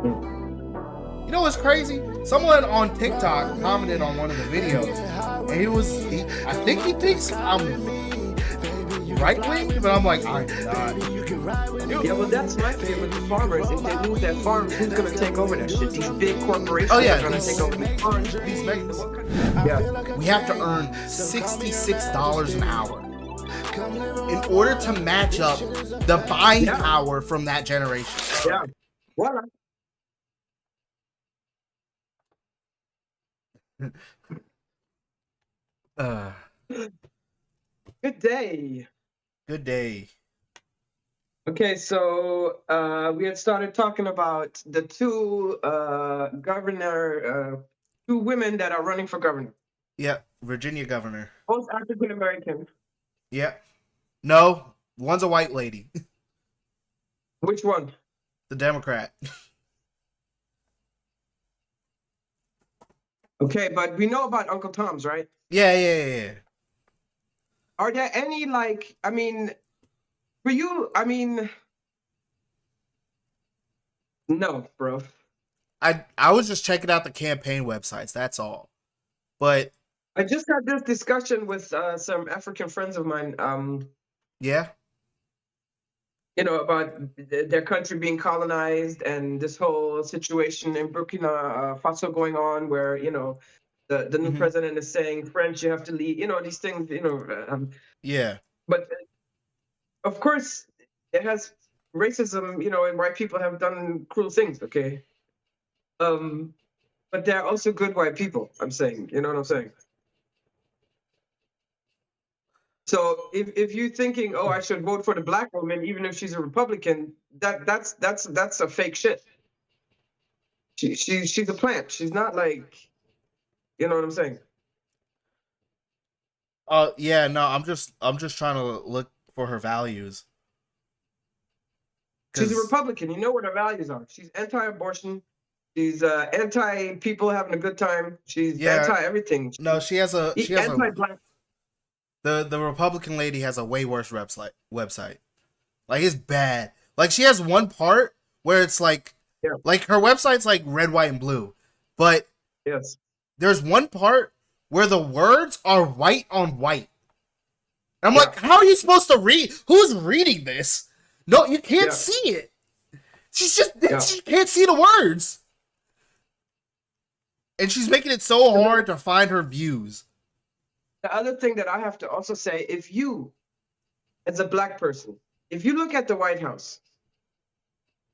You know what's crazy? Someone on TikTok commented on one of the videos, and I think he thinks I'm right wing, but I'm like, I'm not. Yeah, well, that's my thing with the farmers. If they lose that farm, who's gonna take over that shit? These big corporations are gonna take over the farms. Yeah, we have to earn $66 an hour in order to match up the buying power from that generation. Yeah. What? Good day. Good day. Okay, so we had started talking about the two two women that are running for governor. Yeah, Virginia governor. Both African American. Yeah. No, one's a white lady. Which one? The Democrat. Okay, but we know about Uncle Tom's, right? Yeah. Are there any, like, I mean, for you, I mean, no, bro. I was just checking out the campaign websites, that's all. But I just had this discussion with some African friends of mine. Yeah. You know, about their country being colonized and this whole situation in Burkina Faso going on, where, you know, the new president is saying, French, you have to leave. You know, these things. You know. Yeah. But of course, it has racism. You know, and white people have done cruel things. Okay. But there are also good white people. I'm saying. You know what I'm saying? So if you're thinking, oh, I should vote for the black woman, even if she's a Republican, that's a fake shit. She's a plant. She's not like, you know what I'm saying? Yeah, no, I'm just trying to look for her values. She's a Republican. You know what her values are. She's anti-abortion. She's anti-people having a good time. She's anti-everything. No, she has anti-black. The Republican lady has a way worse website. Like, it's bad. Like, she has one part where it's like her website's like red, white, and blue. But there's one part where the words are white on white. And I'm like, how are you supposed to read? Who's reading this? No, you can't see it. She can't see the words. And she's making it so hard to find her views. The other thing that I have to also say, if you, as a black person, if you look at the White House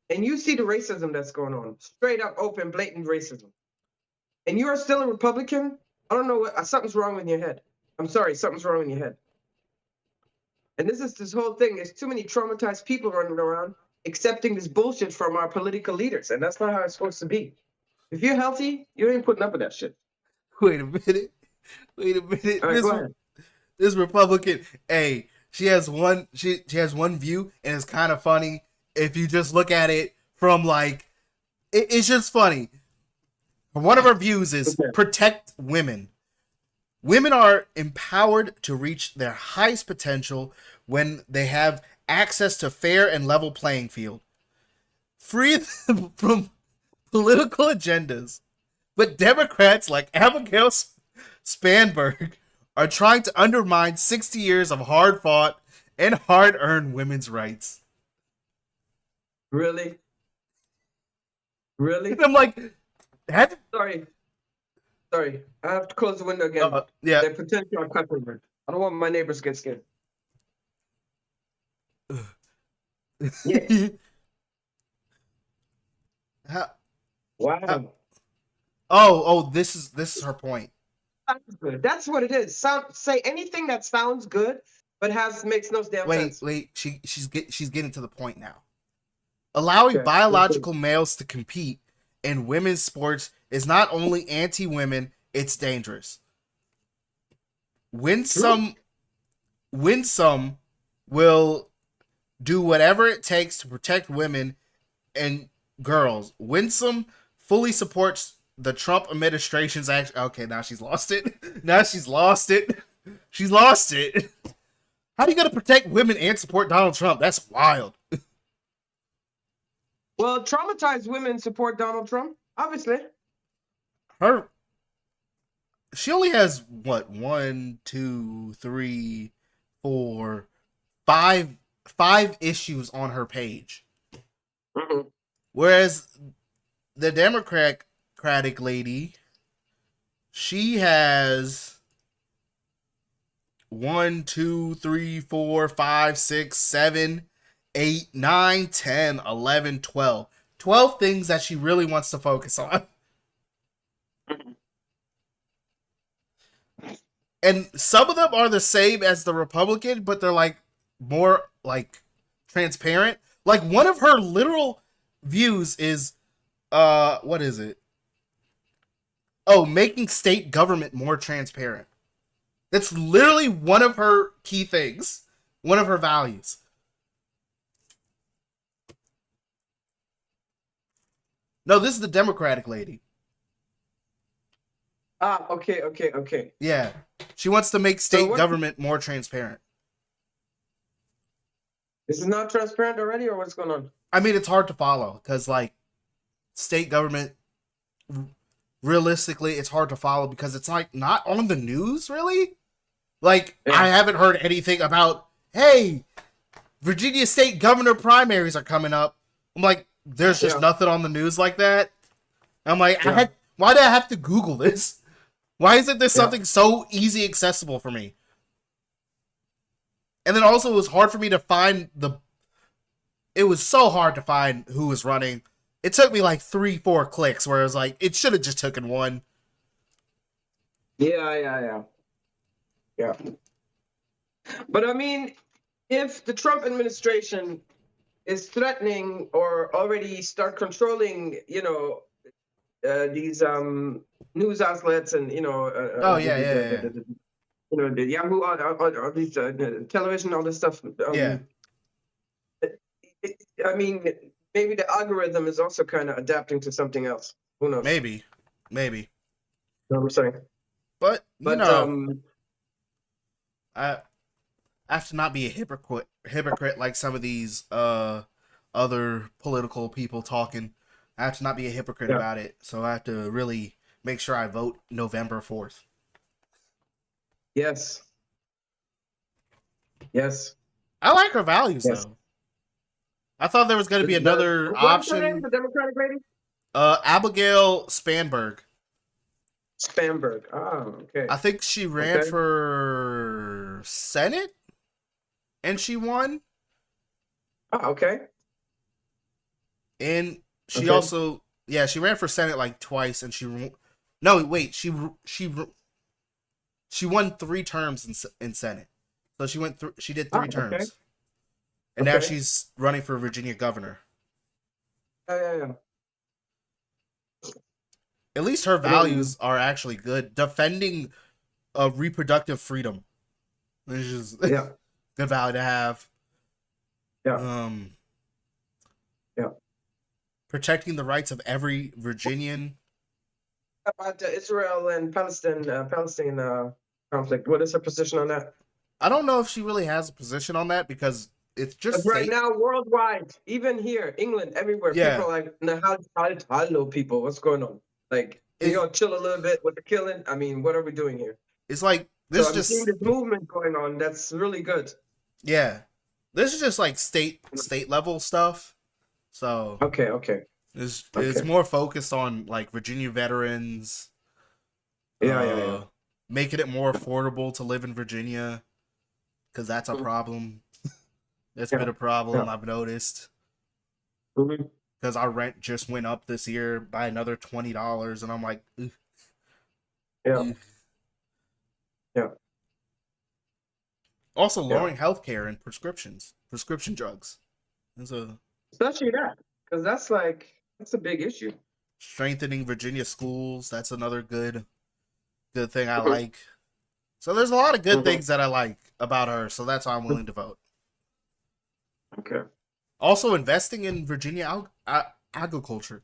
and you see the racism that's going on, straight up, open, blatant racism, and you are still a Republican, I don't know what, something's wrong with your head. I'm sorry, something's wrong in your head. And this whole thing. There's too many traumatized people running around accepting this bullshit from our political leaders, and that's not how it's supposed to be. If you're healthy, you ain't putting up with that shit. Wait a minute. Right, this Republican, hey, she has one view, and it's kind of funny if you just look at it from like, it's just funny. One of her views is protect women. Women are empowered to reach their highest potential when they have access to fair and level playing field. Free them from political agendas. But Democrats like Abigail Spanberg are trying to undermine 60 years of hard-fought and hard-earned women's rights. Really? Really? And I'm like, Sorry. I have to close the window again. Yeah. They're potential customer. I don't want my neighbors to get scared. Yeah. Wow. This is her point. That's what it is. Say anything that sounds good, but makes no damn sense. Wait. She's getting to the point now. Allowing biological males to compete in women's sports is not only anti-women, it's dangerous. When some will do whatever it takes to protect women and girls. Winsome fully supports the Trump administration's action. Okay, now she's lost it. She's lost it. How are you going to protect women and support Donald Trump? That's wild. Well, traumatized women support Donald Trump, obviously. Her, she only has what, one, two, three, four, five issues on her page, Mm-hmm. whereas the Democratic lady, she has 1, 2, 3, 4, 5, 6, 7, 8, 9, 10, 11, 12. 12 things that she really wants to focus on. And some of them are the same as the Republican, but they're like more like transparent. Like one of her literal views is what is it? Oh, making state government more transparent. That's literally one of her key things, one of her values. No, this is the Democratic lady. Ah, okay, okay, okay. Yeah. She wants to make So state what? government more transparent. This is not transparent already, or what's going on? I mean, it's hard to follow because, like, state government, realistically, it's hard to follow because it's, like, not on the news, really. Like, Yeah. I haven't heard anything about, hey, Virginia state governor primaries are coming up. I'm like, there's just nothing on the news like that. I'm like, why did I have to Google this? Why isn't this something so easy accessible for me? And then also it was hard for me to find it was so hard to find who was running. It took me like 3-4 clicks where it was like, it should have just taken one. Yeah. But I mean, if the Trump administration is threatening or already start controlling, these news outlets and Oh, yeah. the Yahoo, all these television, all this stuff. Yeah. I mean, maybe the algorithm is also kind of adapting to something else. Who knows? Maybe. You know what I'm saying? But, But I have to not be a hypocrite like some of these other political people talking. I have to not be a hypocrite about it. So I have to really make sure I vote November 4th. Yes. I like her values though. I thought there was going to be another option. What's her name? The Democratic lady? Abigail Spanberg. Spanberg. Oh, okay. I think she ran for Senate, and she won. Oh, okay. And she also, she ran for Senate like twice, and she won 3 terms in Senate. So she did 3 terms. And now she's running for Virginia governor. Yeah. At least her values are actually good. Defending reproductive freedom, which is good value to have. Yeah. Protecting the rights of every Virginian. About the Israel and Palestine conflict. What is her position on that? I don't know if she really has a position on that because it's just right now worldwide, even here, England, everywhere. People are like, hello, people, what's going on? Like, chill a little bit with the killing. I mean, what are we doing here? It's like this. So I'm seeing this movement going on. That's really good. Yeah, this is just like state level stuff. So okay. It's more focused on like Virginia veterans. Yeah. Making it more affordable to live in Virginia, because that's a problem. It's been a problem I've noticed. Because our rent just went up this year by another $20, and I'm like, ugh. Yeah. Also, lowering healthcare and prescription drugs. Especially that, because that's a big issue. Strengthening Virginia schools. That's another good thing I like. So there's a lot of good things that I like about her. So that's why I'm willing to vote. Okay. Also, investing in Virginia agriculture.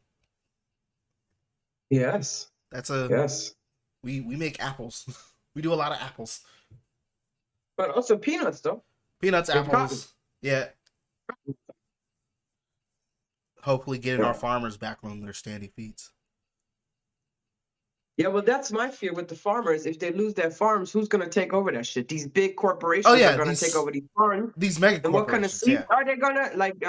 Yes. Yes. We make apples. We do a lot of apples. But also peanuts, though. Peanuts, apples. Yeah. hopefully getting our Yeah. farmers back on their standing feet. Yeah, well, that's my fear with the farmers. If they lose their farms, who's going to take over that shit? These big Oh corporations are yeah, going to take over these farms. these mega And what kind of corporations. seeds Yeah, are they going to, like,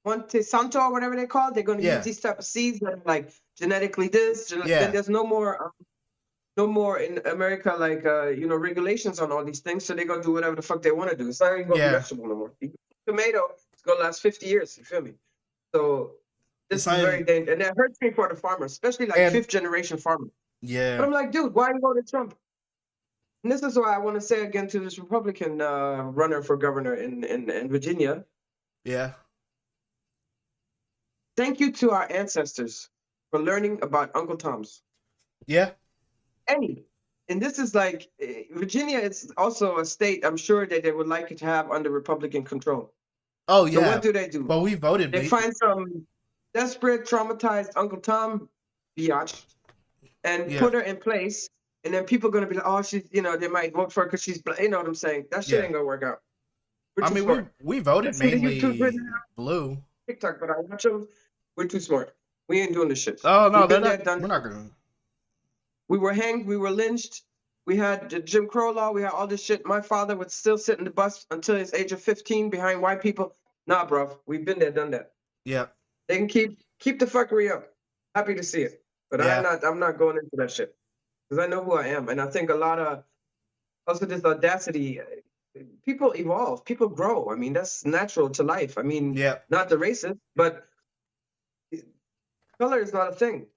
Monsanto or whatever they call it? They're going to use yeah, these type of seeds that are like genetically this. Then yeah, there's no more in America, like, regulations on all these things. So they're going to do whatever the fuck they want to do. It's not even going to be yeah. vegetable no more. Tomato, it's going to last 50 years. You feel me? So It's this is not very even, dangerous. And that hurts me for the farmers, especially like and fifth generation farmers. But yeah, I'm like, dude, why you voted Trump? And this is why I want to say again to this Republican runner for governor in Virginia, yeah, thank you to our ancestors for learning about Uncle Tom's. yeah. Any. And this is like, Virginia is also a state I'm sure that they would like it to have under Republican control. Oh So what yeah. do? But we voted, They mate. find some desperate, traumatized Uncle Tom biatch and Yeah, put her in place. And then people are going to be like, oh, she's, they might vote for her because she's, you know what I'm saying? That shit yeah. ain't going to work out. We're I too mean, we smart. we voted I see the YouTube videos, mainly blue. TikTok, but I watch them. We're too smart. We ain't doing this shit. Oh no, We've they're been there, not. done We're it. not gonna. We were hanged. We were lynched. We had the Jim Crow law. We had all this shit. My father would still sit in the bus until his age of 15 behind white people. Nah, bro. We've been there, done that. Yeah, They can keep the fuckery up. Happy to see it, but yeah, I'm not going into that shit because I know who I am, and I think a lot of also this audacity. People evolve. People grow. I mean, that's natural to life. I mean, yeah. not the racist, but color is not a thing.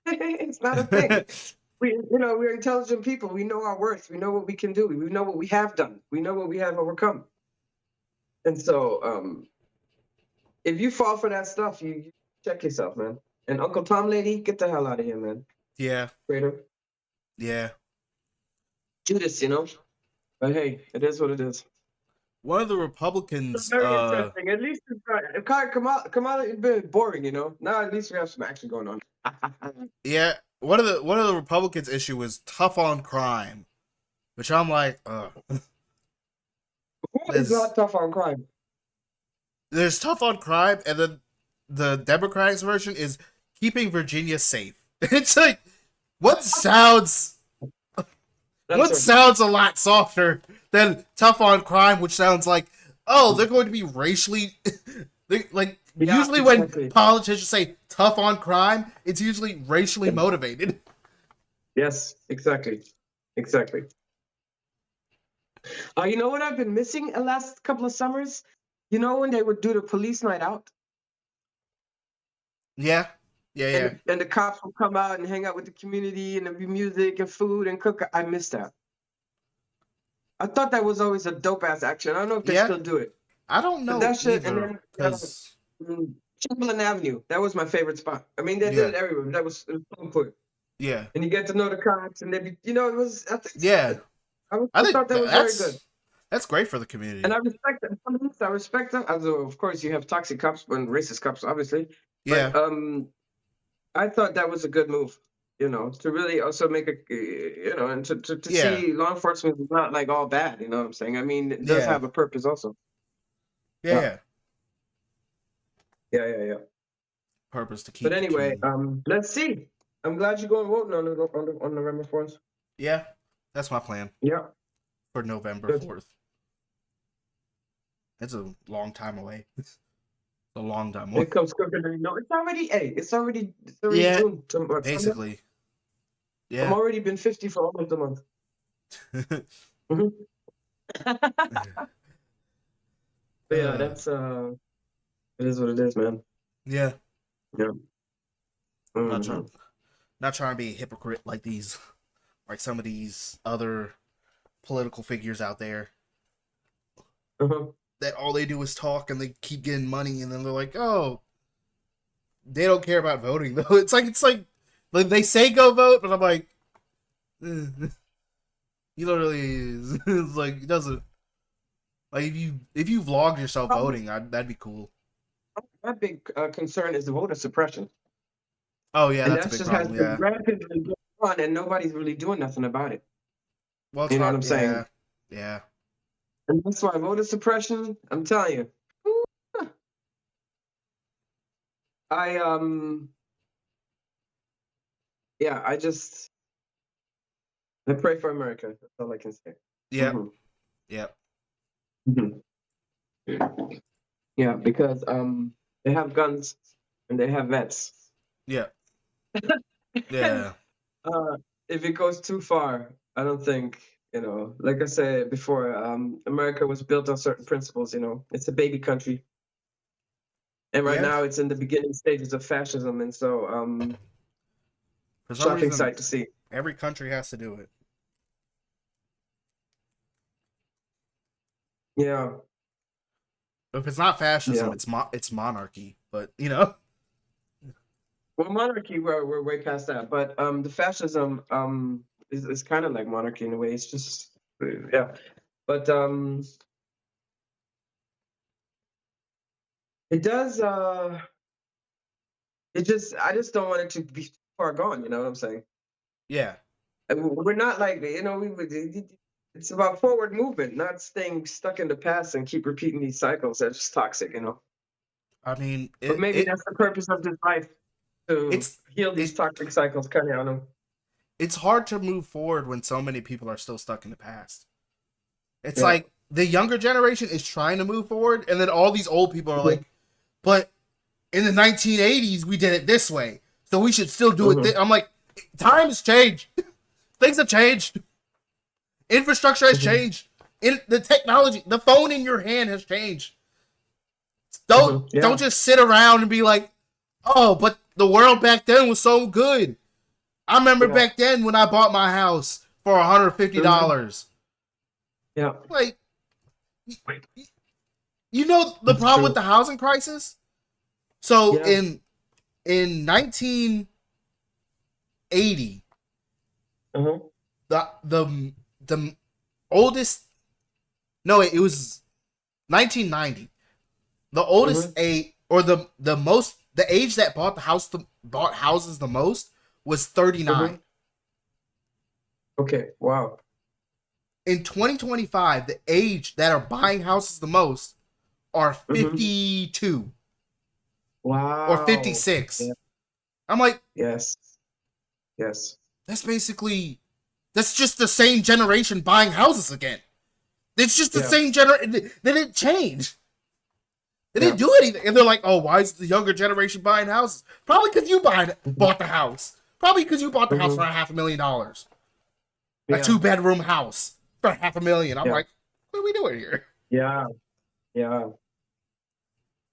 It's not a thing. We're intelligent people. We know our worth. We know what we can do. We know what we have done. We know what we have overcome. And so, if you fall for that stuff, you check yourself, man. And Uncle Tom lady, get the hell out of here, man. Yeah, Traitor. yeah. Judas, But hey, it is what it is. One of the Republicans, Very interesting. At least Kamala has been boring, Now at least we have some action going on. yeah, one of the Republicans issue was tough on crime, which I'm like, Who is there's not tough on crime? there's tough on crime, and then the Democrats version is keeping Virginia safe. It's like what sounds That's what right. sounds a lot softer than tough on crime, which sounds like, oh, they're going to be racially like Yeah, usually when exactly. politicians say tough on crime, it's usually racially motivated. Yes, exactly. Exactly. You know what I've been missing the last couple of summers? You know when they would do the police night out Yeah, yeah, and yeah, and the cops would come out and hang out with the community and there'd be music and food and cook. I miss that. I thought that was always a dope ass action. I don't know if they yeah. still do it. I don't But know that shit and either, then cause Chamberlain Avenue. That was my favorite spot. I mean, they did yeah, it everywhere. But it was so cool. yeah, And you get to know the cops and they be, it was I think it's yeah. good. I I think thought that was very good. that's great for the And community. I respect them. I respect them. Although, of course, you have toxic cops and racist cops, obviously. Yeah, But I thought that was a good move. To really also make and to yeah, see law enforcement is not like all bad. You know what I'm saying? I mean, it does yeah, have a purpose also. yeah, Yeah, yeah. yeah, yeah, yeah. Purpose to But keep the anyway, community. let's see. I'm glad you're going voting on November 4th. Yeah, that's my plan Yeah, for November good. 4th. It's a long time away. It's a long time away. It comes quicker than you know. It's already Yeah, June. September. basically. I'm Yeah. already been 50 for almost a month. Mhm. But yeah, uh, that's it is what it is, man. yeah. Yeah. Not trying, Hmm. not trying to be a hypocrite like some of these other political figures out there Uh-huh. that all they do is talk and they keep getting money and then they're like, oh, they don't care about voting though. It's like they say go vote, but I'm like, you don't really. It's like it doesn't. Like if you vlogged yourself voting, that'd be cool. My big concern is the voter suppression, Oh yeah, and that's a that big just has problem. been Yeah. rampantly going on, and nobody's really doing nothing about it. Well, it's You know what hard. I'm Yeah, saying? yeah, And that's why voter suppression. I'm telling you, I yeah, I pray for America. That's all I can say. Yep. Hmm. Yep. Hmm. Yeah, because they have guns and they have vets. Yep. And Yeah. uh, if it goes too far, I don't think, like I said before, America was built on certain principles. It's a baby country, and right now Yes. it's in the beginning stages of fascism, and so For some shocking reason, sight to see. every country has to do it. Yeah, If it's not yeah. fascism, it's monarchy. But you know, Well, monarchy, we're way past that, but the fascism is kind of like monarchy in a way. It's just yeah, but it does. I just don't want it to be far gone. You know what I'm saying? yeah. We're not like we would. It's about forward movement, not staying stuck in the past and keep repeating these cycles. That's just toxic. I mean, But maybe that's the purpose of this life, to it's heal these it toxic cycles. Kind of, I don't know. it's hard to move forward when so many people are still stuck in the past. It's Yeah. like the younger generation is trying to move forward, and then all these old people are like, "But in the 1980s, we did it this way, so we should still do it." Hmm. I'm like, times change, things have changed, infrastructure has Hmm. changed, in the technology, the phone in your hand has changed. Don't Hmm. don't Yeah. just sit around and be like, "Oh, but the world back then was so good." I remember Yeah. back then when I bought my house for Hmm. $150. Yeah. Like, you know the It's problem with true. the housing crisis. So Yeah. in 1980, Uh-huh. the oldest, no, it was 1990. The oldest Hmm. a or the most the age that bought houses the most was 39. Hmm. Okay. Wow. In 2025, the age that are buying houses the most are Hmm. 52 or Wow. 56. Yeah. I'm like, Yes. Yes. that's basically that's just the same generation buying houses again. It's just the Yeah. same generation. They didn't change. They Yeah. didn't do anything. And they're like, oh, why is the younger generation buying houses? Probably because you Hmm. bought the house. Probably because you bought the house for Hmm. $500,000. A Yeah. two-bedroom house for $500,000. I'm Yeah. like, what are we doing here? Yeah. Yeah.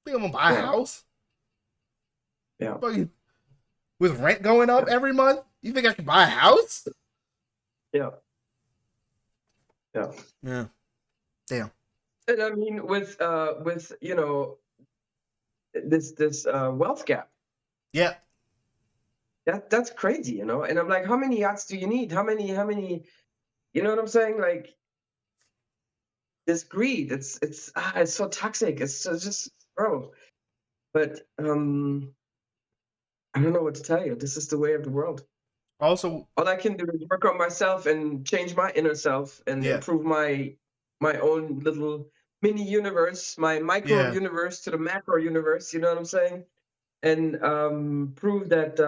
Think I'm gonna buy a Yeah. house? Yeah. Fucking with rent going up Yeah. every month? You think I can buy a house? Yeah. Yeah. Yeah. Damn. And I mean, with this wealth gap, Yeah. that's crazy. And I'm like, how many yachts do you need? How many? You know what I'm saying? Like, this greed. It's so toxic. It's so just, bro. But I don't know what to tell you. This is the way of the world. Also, All I can do is work on myself and change my inner self and yeah. improve my own little mini universe, my micro Yeah. universe to the macro universe. You know what I'm saying? And prove that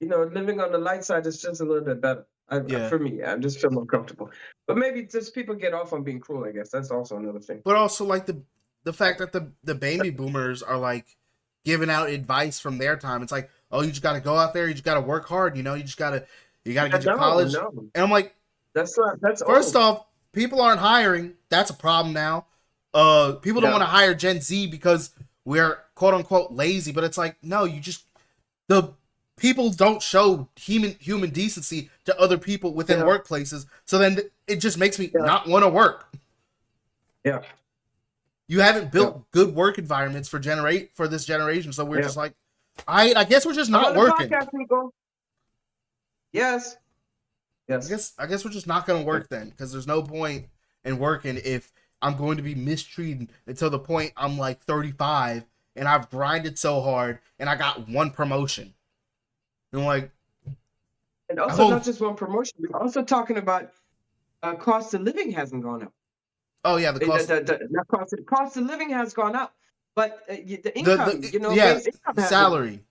living on the light side is just a little bit better. Yeah. For me, I just feel more comfortable. But maybe just people get off on being cruel. I guess that's also another thing. But also like the fact that the baby boomers are like giving out advice from their time. It's like, oh, you just got to go out there. You just got to work hard. You got to get your No, college. no, And I'm like, that's not. That's first old. off, people aren't hiring. That's a problem now. People don't Yeah, want to hire Gen Z because we're quote unquote lazy. But it's like, no, the people don't show human decency to other people within yeah, workplaces. So then it just makes me yeah, not want to work. yeah, You haven't yeah, built good work environments for this generation, so we're yeah. just like, I guess we're just I'm not on the working. podcast, Nico. Yes, I yes. guess I guess we're just not going to Yeah. work then, because there's no point in working if I'm going to be mistreated until the point I'm like 35 and I've grinded so hard and I got one promotion. And I'm like, And also, not oh, just one promotion. We're also talking about cost of living hasn't gone up. oh yeah, the cost. Not cost of living has gone up. But the income, The yeah, base income hasn't. salary.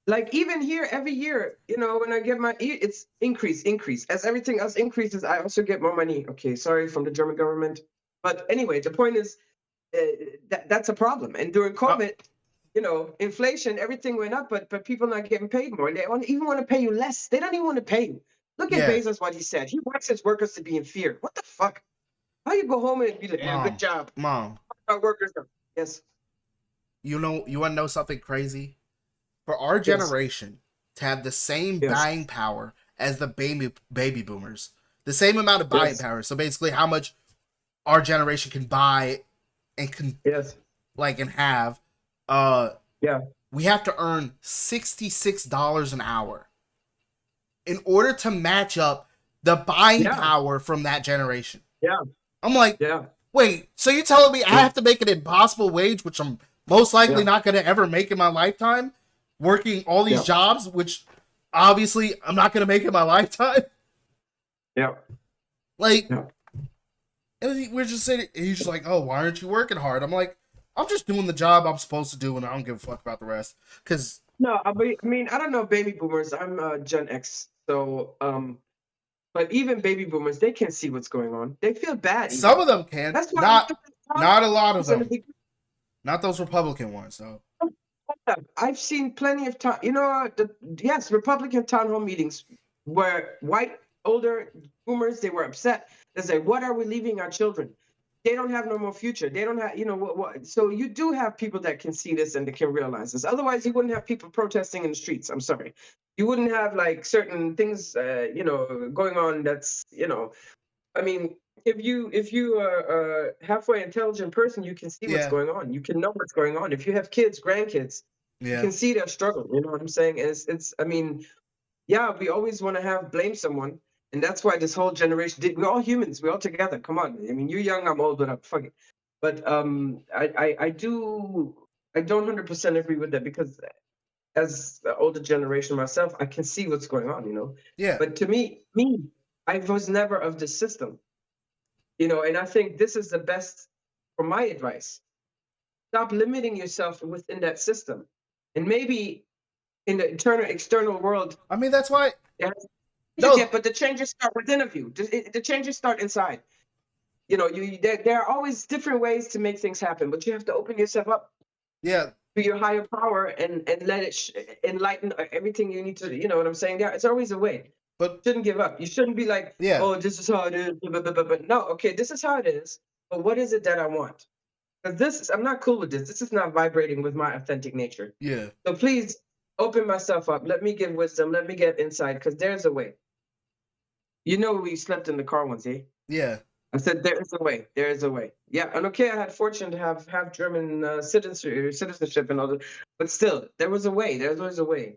Like even here, every year, when I get it's increase. As everything else increases, I also get more money. Okay, sorry from the German government. But anyway, the point is that's a problem. And during Uh, COVID, inflation, everything went up, but people not getting paid more. They even want to pay you less. They don't even want to pay you. Look at yeah, Bezos, what he said. He wants his workers to be in fear. What the fuck? How you go home and be like, good mom, job. mom. Our workers are. Yes, You want to know something crazy? For our yes, generation to have the same yes, buying power as the baby boomers, the same amount of buying yes, power. So basically, how much our generation can buy and can yes, and have, uh, yeah, we have to earn $66 an hour in order to match up the buying yeah, power from that generation. yeah, I'm like, yeah, wait, so you're telling me I yeah, have to make an impossible wage, which I'm most likely yeah, not going to ever make in my lifetime, working all these yeah, jobs, which obviously I'm not going to make in my lifetime? yeah, Like, yeah. and we're just saying, he's just like, oh, why aren't you working hard? I'm like, I'm just doing the job I'm supposed to do, and I don't give a fuck about the rest. Because No, I mean, I don't know baby boomers. I'm Gen X, so but even baby boomers, they can see what's going on. They feel bad some even. of them can, That's why I not a lot of in the them, beginning. not those Republican ones. So I've seen plenty of time. Yes, Republican town hall meetings where white older boomers they were upset. They say, "What are we leaving our children? They don't have no more future. They don't have, what." So you do have people that can see this and they can realize this. Otherwise, you wouldn't have people protesting in the streets. I'm sorry, you wouldn't have like certain things, going on. I mean, if you are a halfway intelligent person, you can see what's yeah, going on. You can know what's going on. If you have kids, grandkids, you yeah, can see their struggle. You know what I'm saying? And it's. I mean, yeah, we always want to have blame someone, and that's why this whole generation. We're all humans. We're all together. Come on. I mean, you're young. I'm old, but I'm fucking. But I don't 100% agree with that because as the older generation myself, I can see what's going on. yeah. But to me, I was never of the system. And I think this is the best for my advice. Stop limiting yourself within that system. And maybe in the internal external world, I mean, that's why. it hasn't changed No, yet, but the changes start within of you. The changes start inside. There are always different ways to make things happen, but you have to open yourself up yeah, to your higher power and let it enlighten everything you need to. You know what I'm saying? There, it's always a way. but Shouldn't give up. You shouldn't be like, yeah, oh, this is how it is. But no, okay, this is how it is. But what is it that I want? Because I'm not cool with this. This is not vibrating with my authentic nature. yeah, So please open myself up. Let me give wisdom. Let me get insight because there's a way. We slept in the car once, eh? yeah. I said there is a way. There is a way. Yeah, and okay, I had fortune to have German citizenship and all that, but still, there was a way. There's always a way.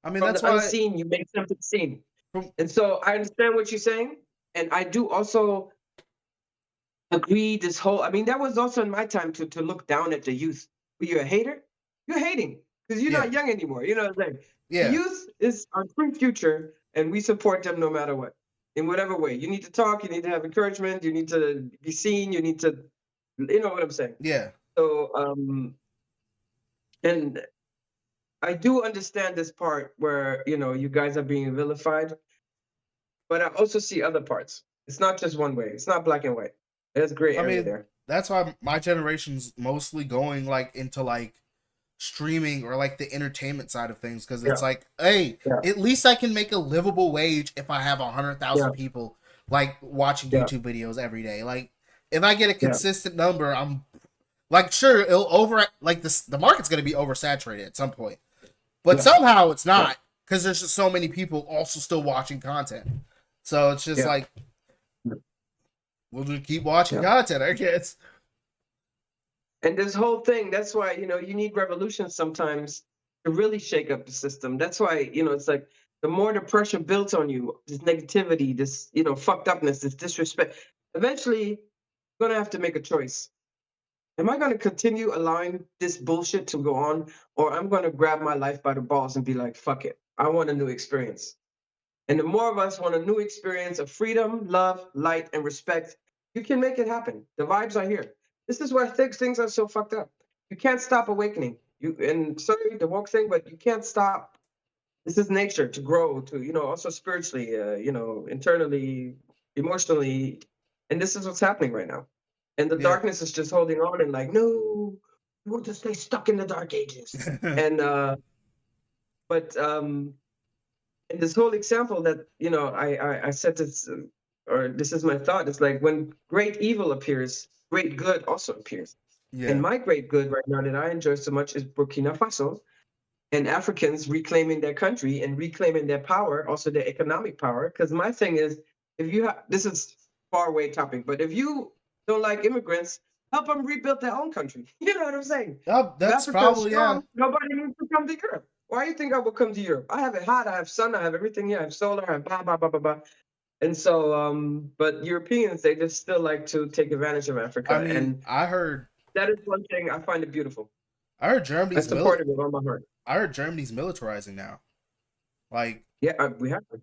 I mean, From that's the why. unseen, you make something seen. From And so I understand what you're saying, and I do also agree this whole I mean, that was also in my time to look down at the youth. Were you a hater? You're hating because you're yeah, not young anymore. You know what I'm saying? The yeah, youth is our true future, and we support them no matter what, in whatever way. You need to talk, you need to have encouragement, you need to be seen, you need to, you know what I'm saying? yeah. So, and I do understand this part where, you guys are being vilified, but I also see other parts. It's not just one way. It's not black and white. There's gray I area mean, there. that's why my generation's mostly going like into like streaming or like the entertainment side of things because Yeah, it's like, hey, yeah, at least I can make a livable wage if I have 100,000 yeah, people like watching yeah, YouTube videos every day. Like, if I get a yeah. consistent number, I'm like, sure, it'll over like this. The market's gonna be oversaturated at some point, but Yeah, somehow it's yeah, not because there's just so many people also still watching content. So it's just yeah, like we'll just keep watching yeah. content, I guess. And this whole thing, that's why, you need revolution sometimes to really shake up the system. That's why, it's like the more the pressure builds on you, this negativity, this, fucked upness, this disrespect, eventually you're gonna have to make a choice. Am I gonna continue allowing this bullshit to go on, or I'm gonna grab my life by the balls and be like, fuck it. I want a new experience. And the more of us want a new experience of freedom, love, light, and respect, you can make it happen. The vibes are here. This is why things are so fucked up. You can't stop awakening. You and sorry the woke thing, but you can't stop. This is nature to grow, to also spiritually, internally, emotionally, and this is what's happening right now. And the Yeah. darkness is just holding on and like, no, we want to stay stuck in the dark ages. And but and this whole example that I said this, or this is my thought. It's like when great evil appears, great good also appears. And Yeah. my great good right now that I enjoy so much is Burkina Faso and Africans reclaiming their country and reclaiming their power, also their economic power. Because my thing is, if you have, this is far away topic, but if you don't like immigrants, help them rebuild their own country. You know what I'm saying? Oh, If that's Africa is probably, yeah. strong, nobody needs to come to Europe. Why do you think I will come to Europe? I have it hot, I have sun, I have everything here, I have solar, I have blah blah blah blah blah. And so, but Europeans, they just still like to take advantage of I Africa, mean, and that is one thing I find it beautiful. I heard I Germany's support it with all my heart. I heard Germany's militarizing now. Like, Yeah, we have to.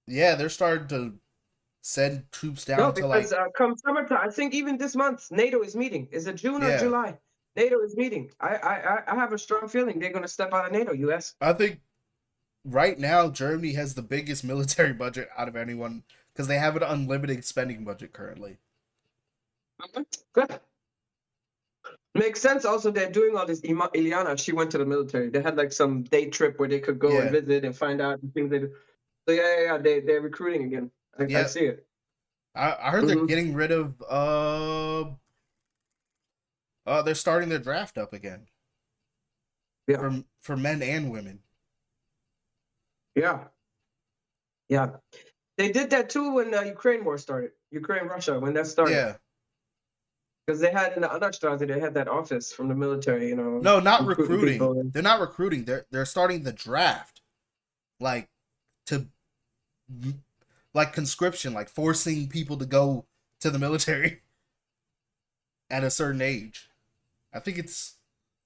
yeah, they're starting to send troops No, down to because like, come summertime, I think even this month, NATO is meeting. Is it June or yeah. July? NATO is meeting. I have a strong feeling they're going to step out of NATO, U.S. I think right now Germany has the biggest military budget out of anyone because they have an unlimited spending budget currently. Good. Makes sense. Also, they're doing all this. Iliana, she went to the military. They had like some day trip where they could go and Yeah. visit and find out the things they do. So yeah. They're recruiting again. I Yeah. see it. I heard they're getting rid of they're starting their draft up again. Yeah. For men and women. Yeah. Yeah. They did that too when Ukraine war started. Ukraine Russia when that started. Yeah. Because they had in the Andrastraße, they had that office from the military, No, not recruiting. People. They're not recruiting. They're starting the draft, like to, like conscription, like forcing people to go to the military at a certain age. I think it's,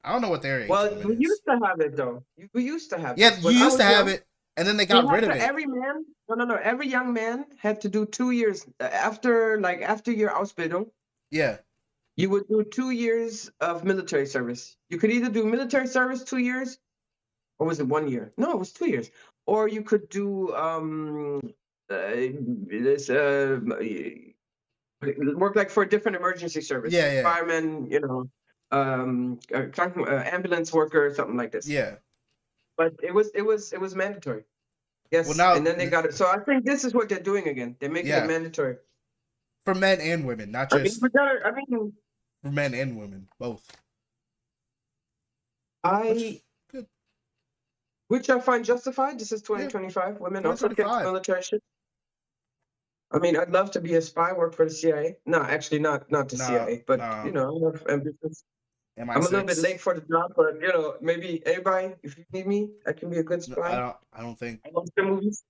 I don't know what their age Well, limit we is. used to have it though. We used to have. Yeah, this. you When I used was to have young, it, and then they got rid of it. Every man, no. Every young man had to do 2 years after your Ausbildung. Yeah. You would do 2 years of military service. You could either do military service 2 years, or was it 1 year? No, it was 2 years. Or you could do this work like for a different emergency service. Yeah. Fireman, ambulance worker, something like this. Yeah. But it was mandatory. Yes, Well, now, and then they got it. So I think this is what they're doing again. They're making it mandatory for men and women, not just for men and women, both. Which I find justified. This is 2025. Women also get military shit. I mean, I'd love to be a spy, work for the CIA. No, actually, not the CIA, but I have ambitions. I'm a little bit late for the job, but maybe everybody, if you need me, I can be a good spy. I don't think. I watch the movies.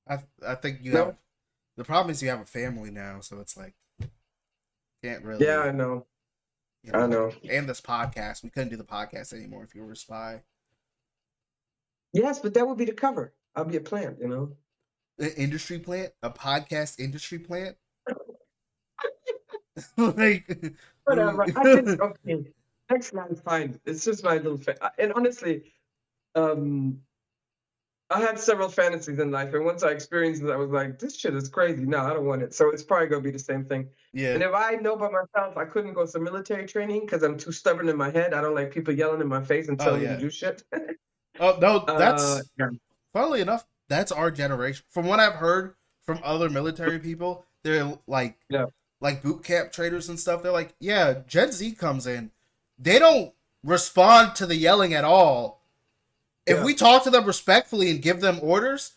I think you have. The problem is you have a family now, so it's like can't really. Yeah, I know. I know. And this podcast, we couldn't do the podcast anymore if you were a spy. Yes, but that would be the cover. I'll be a plant, An industry plant, a podcast industry plant. Like whatever. I think okay. Next line's fine. It's just my little and honestly, I had several fantasies in life, and once I experienced it, I was like, "This shit is crazy." No, I don't want it. So it's probably gonna be the same thing. Yeah. And if I know by myself, I couldn't go to military training because I'm too stubborn in my head. I don't like people yelling in my face and telling me to do shit. Oh no, that's funnily enough, that's our generation. From what I've heard from other military people, they're like boot camp traders and stuff. They're like, yeah, Gen Z comes in, they don't respond to the yelling at all. If we talk to them respectfully and give them orders,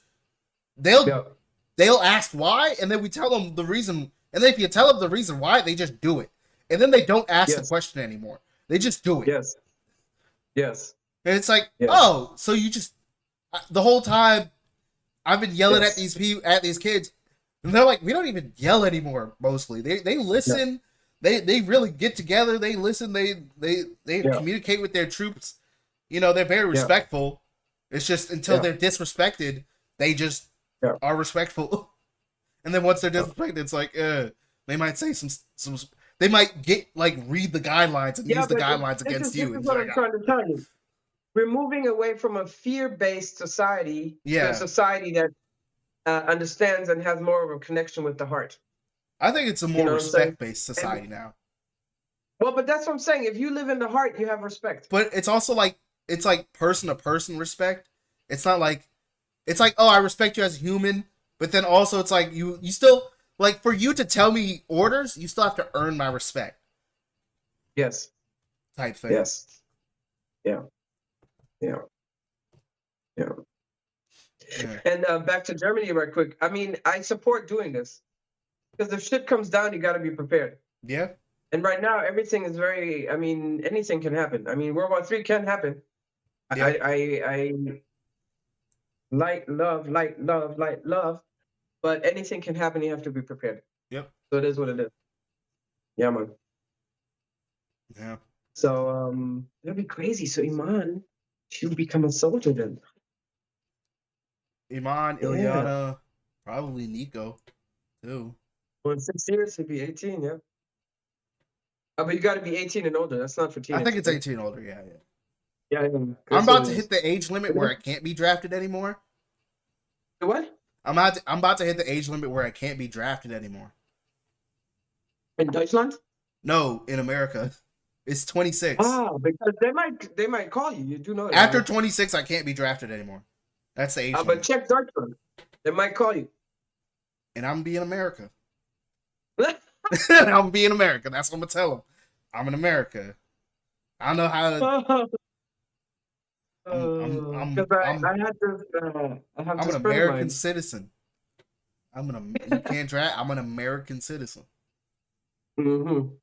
they'll ask why, and then we tell them the reason. And then if you tell them the reason why, they just do it, and then they don't ask the question anymore. They just do it. Yes. And it's like, oh, so you just the whole time I've been yelling at these kids, and they're like, we don't even yell anymore. Mostly, they listen. They really get together. They listen. They communicate with their troops. They're very respectful. It's just until they're disrespected, they just are respectful. And then once they're disrespected, it's like they might say some they might get like read the guidelines and Yeah, use the but guidelines this is against this you. is And it's what like, I'm trying to tell you. We're moving away from a fear-based society to a yeah, society that understands and has more of a connection with the heart. I think it's a You more know what I'm saying? respect based And society now. well, but that's what I'm saying. If you live in the heart, you have respect. But it's also like it's like person to person respect. It's not like it's like, oh, I respect you as a human, but then also it's like you still like for you to tell me orders, you still have to earn my respect Yes. type thing. Yes. Yeah. Yeah. Yeah. Yeah. And back to Germany right quick. I mean, I support doing this because if shit comes down, you got to be prepared. Yeah. And right now, everything is very. I mean, anything can happen. I mean, World War III can happen. Yeah. I like love, but anything can happen. You have to be prepared. Yep. So it is what it is. Yeah, man. Yeah. So that'd be crazy. So Iman, she would become a soldier then. Iman, Yeah. Ilyana, probably Nico too. Well, in 6 years, he'd be 18. Yeah. But you got to be 18 and older. That's not for I think teenagers. it's 18 older. Yeah, yeah. Yeah, I'm that's what about it to is. hit the age limit where I can't be drafted anymore. What? I'm about to hit the age limit where I can't be drafted anymore. In Deutschland? No, in America, it's 26. Ah, because they might call you. You do know that, After right? 26, I can't be drafted anymore. That's the age But limit. check Deutschland. They might call you. And I'm being America. I'm being America. That's what I'm gonna tell them. I'm in America. I don't know how to. Because I had this I have I'm an this friend of American mine. citizen. You can't draft. I'm an American citizen. Hmm.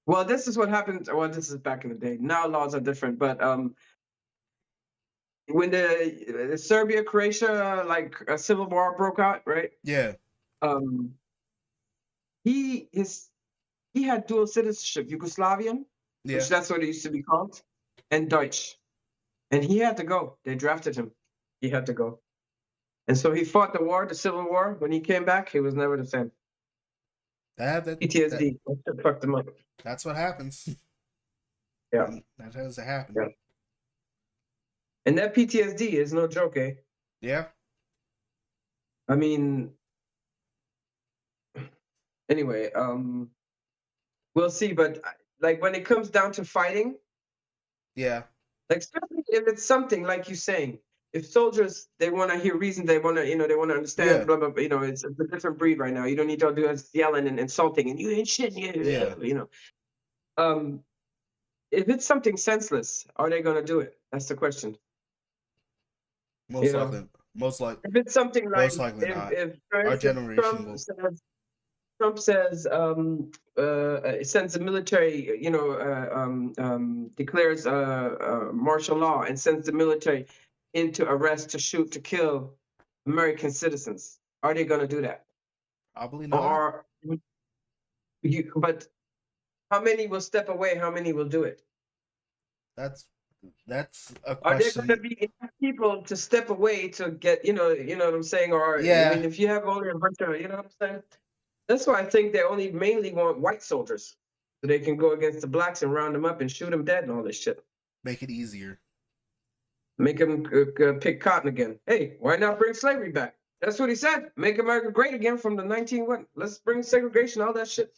Well, this is what happened. Well, this is back in the day. Now laws are different, but when the Serbia Croatia like a civil war broke out, right? Yeah, Um, he his he had dual citizenship, Yugoslavian, yeah. which that's what it used to be called, and Deutsch, and he had to go. They drafted him. He had to go, and so he fought the war, the civil war. When he came back, he was never the same. That PTSD. That fucked him up. that's what happens. Yeah, That has to happen. yeah. And that PTSD is no joke, eh? Yeah, I mean, anyway, we'll see. But like when it comes down to fighting, yeah, like especially if it's something like you saying, if soldiers they want to hear reason, they want to they want to understand, yeah, blah blah. Blah, it's a different breed right now. You don't need to do us yelling and insulting and you ain't shit. yeah. Um, if it's something senseless, are they gonna do it? That's the question. You Most know, likely, most like, if it's something like most likely not. if for Our instance generation will. Trump says sends the military, declares martial law and sends the military into arrest to shoot to kill American citizens. Are they going to do that? Probably not. Or but how many will step away? How many will do it? That's that's a Are there going to question. be enough people to step away to get, you know what I'm saying? Or I Yeah, mean, if you have only a bunch of, you know what I'm saying? That's why I think they only mainly want white soldiers, so they can go against the blacks and round them up and shoot them dead and all this shit. make it easier. Make them pick cotton again. Hey, why not bring slavery back? That's what he said. Make America great again from the 19 what? Let's bring segregation, all that shit.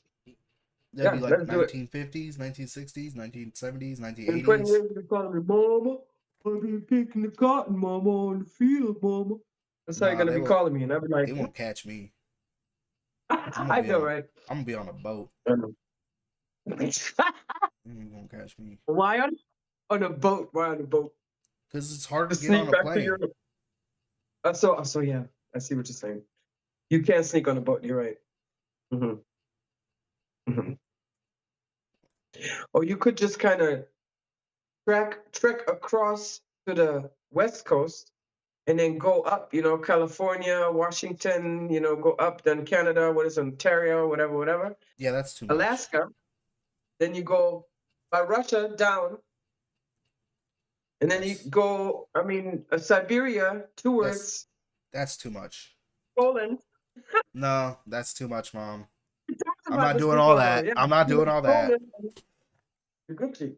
That'd be Yeah, like let's do it. 1950s, 1960s, 1970s, In 20 1980s. years, they're calling me mama. I've been picking the cotton, mama, on the field, mama. That's how you're Nah, gonna be calling me, and I'll be like, they won't catch me. I know, right? I'm gonna be on a boat. I know. They won't catch me Why on a boat? Why on a boat? because it's hard To to get on sneak a back to plane. Europe. So yeah, I see what you're saying. You can't sneak on a boat. You're right. Hmm. Hmm. Or you could just kind of trek across to the west coast and then go up. California, Washington. Go up, then Canada. What is it, Ontario? Whatever, whatever. Yeah, that's too much. Alaska. Then you go by Russia down, and then you That's go. I mean, Siberia that's towards that's too much. Poland. No, that's too much, mom. I'm about not to doing speak all of that. yeah. I'm not doing all that. You're Gucci.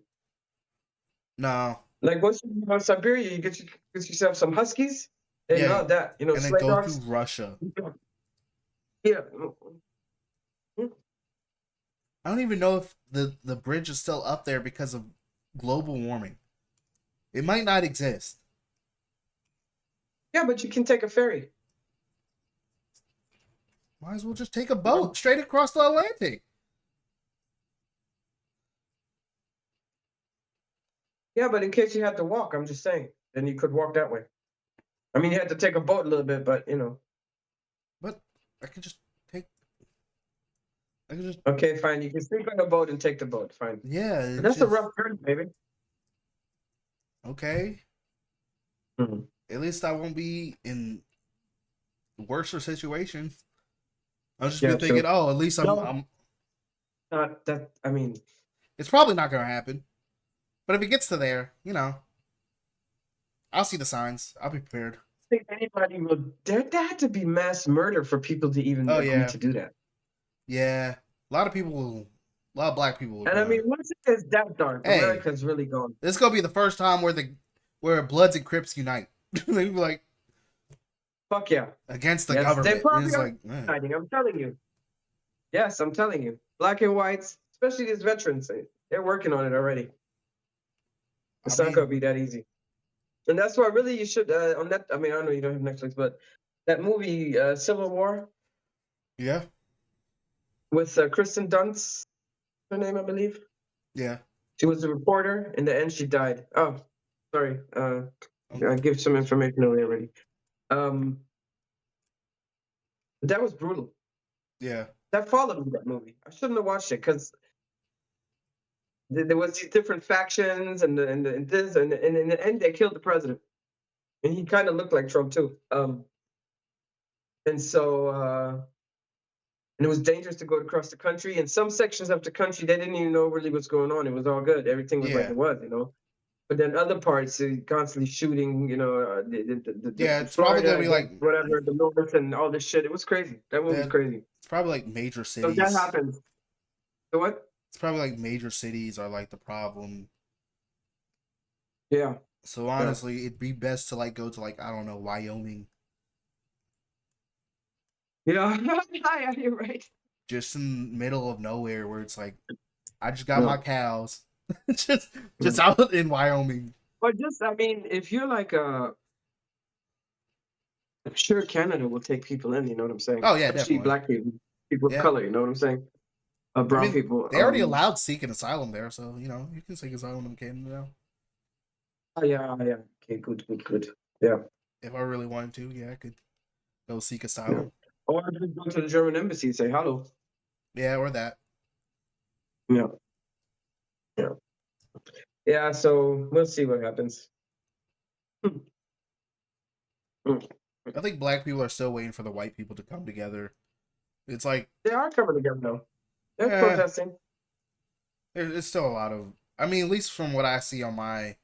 No. Like once you go to Siberia, you get yourself some huskies. They Yeah. love that. You know, And then sleigh go through dogs. Russia. Yeah. I don't even know if the bridge is still up there because of global warming. It might not exist. Yeah, but you can take a ferry. Might as well just take a boat straight across the Atlantic. Yeah, but in case you had to walk, I'm just saying, then you could walk that way. I mean, you had to take a boat a little bit, but you know. But I could just take. I could just. Okay, fine. You can sleep on a boat and take the boat. Fine. Yeah, But it's that's a just rough journey, baby. okay. Mhm. At least I won't be in worse situations. I'll just be Yeah, thinking, true. oh, at least I'm. No, not that. I mean, It's probably not gonna happen. But if it gets to there, I'll see the signs. I'll be prepared. I think anybody would. There had to be mass murder for people to even Oh agree yeah, to do that. yeah. A lot of people will. A lot of black people will And I go. mean, once it gets that dark, Hey, America's really gone. this is gonna be the first time where Bloods and Crips unite. They be like Fuck yeah. against the Yes, they government. probably It's are like, man. fighting. I'm telling you. Yes, I'm telling you. Black and whites, especially these veterans, they're working on it already. I It's not gonna mean, be that easy. And that's why really you should on that. I mean, I know you don't have Netflix, but that movie Civil War yeah, with Kristen Dunst, her name I believe. yeah. She was a reporter. In the end, she died. Oh, sorry. I Okay, give some information away already. Um, that was brutal. yeah, That followed me. That movie. I shouldn't have watched it because there was these different factions and this and in the end they killed the president and he kind of looked like Trump too. And so and it was dangerous to go across the country. In some sections of the country, they didn't even know really what's going on. It was all good. Everything was like yeah, it was, But then other parts, constantly shooting, yeah. the It's probably Florida gonna be against like, whatever, the North and all this shit. It was crazy. That movie's yeah, crazy. it's probably like major So that cities. happens. So what? It's probably like major cities are like the problem. Yeah. So Yeah. honestly, it'd be best to like go to like I don't know Wyoming, Yeah. Yeah, you're right. just in the middle of nowhere where it's like I just got my No. cows, just No. out in Wyoming. But just, I mean, if you're like I'm sure Canada will take people in, you know what I'm saying? Oh yeah, Especially definitely. black people, people of Yeah, color, you know what I'm saying? I Brown mean people. they already allowed seeking asylum there, so you can seek asylum in Canada now Oh, yeah, yeah. Okay, good, good, good. Yeah, if I really wanted to. Yeah, I could go seek yeah. asylum. Or just go to the German embassy and say hello. Yeah, or that. Yeah, yeah. Yeah, so we'll see what happens. Hmm, hmm. I think black people are still waiting for the white people to come together. It's like, They are coming together now. They're eh, protesting. there's still a lot of. I mean, at least from what I see on my Mhm.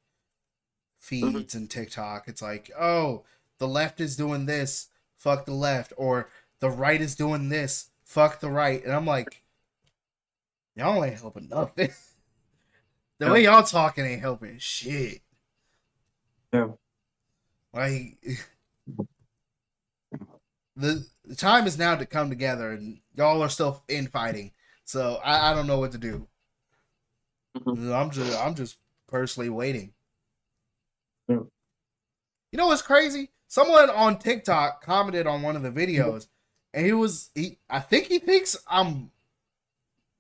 feeds and TikTok, it's like, oh, the left is doing this, fuck the left, or the right is doing this, fuck the right, and I'm like, y'all ain't helping nothing. The Yeah, way y'all talking ain't helping shit. yeah. Like the time is now to come together, and y'all are still infighting. So I don't know what to do. Mhm. I'm just personally waiting. Yeah. You know what's crazy? Someone on TikTok commented on one of the videos, and he I think he thinks I'm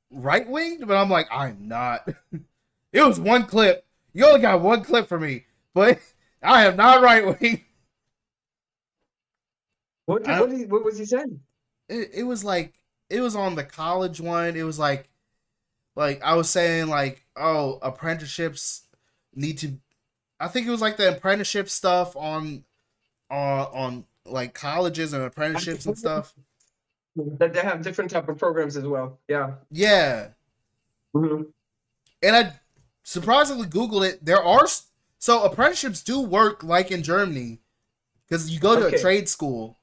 right winged, but I'm like I'm not. It was one clip. You only got one clip for me, but I am not right wing. I What was he saying? it was like it was on the college one. It was like I was saying like oh apprenticeships need to. I think it was like the apprenticeship stuff on like colleges and apprenticeships and stuff. That they have different type of programs as well. Yeah. Yeah, Mhm. and I surprisingly googled it. There are so apprenticeships do work like in Germany because you go to a Okay. trade school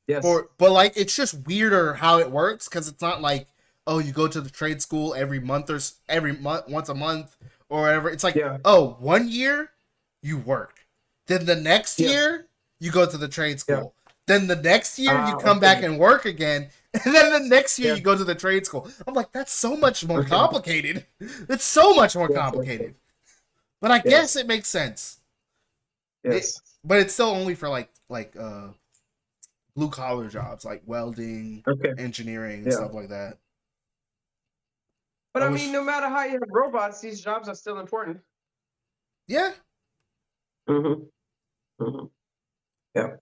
Yes. for, but like it's just weirder how it works because it's not like oh, you go to the trade school every month or every month, once a month or whatever. It's like, Yeah. oh, 1 year you work, then the next Yes. year you go to the trade Yeah. school, then the next year you Ah, come back okay. and work again, and then the next year Yeah. you go to the trade school. I'm like, that's so much more Okay. complicated. It's so much more Yes. Yes. complicated. But I guess Yes. it makes sense. It, Yes. but it's still only for blue collar jobs like welding, Okay. engineering, and Yeah. stuff like that. But I I mean, wish, no matter how you have robots, these jobs are still important. yeah. Hmm. Hmm. Yeah.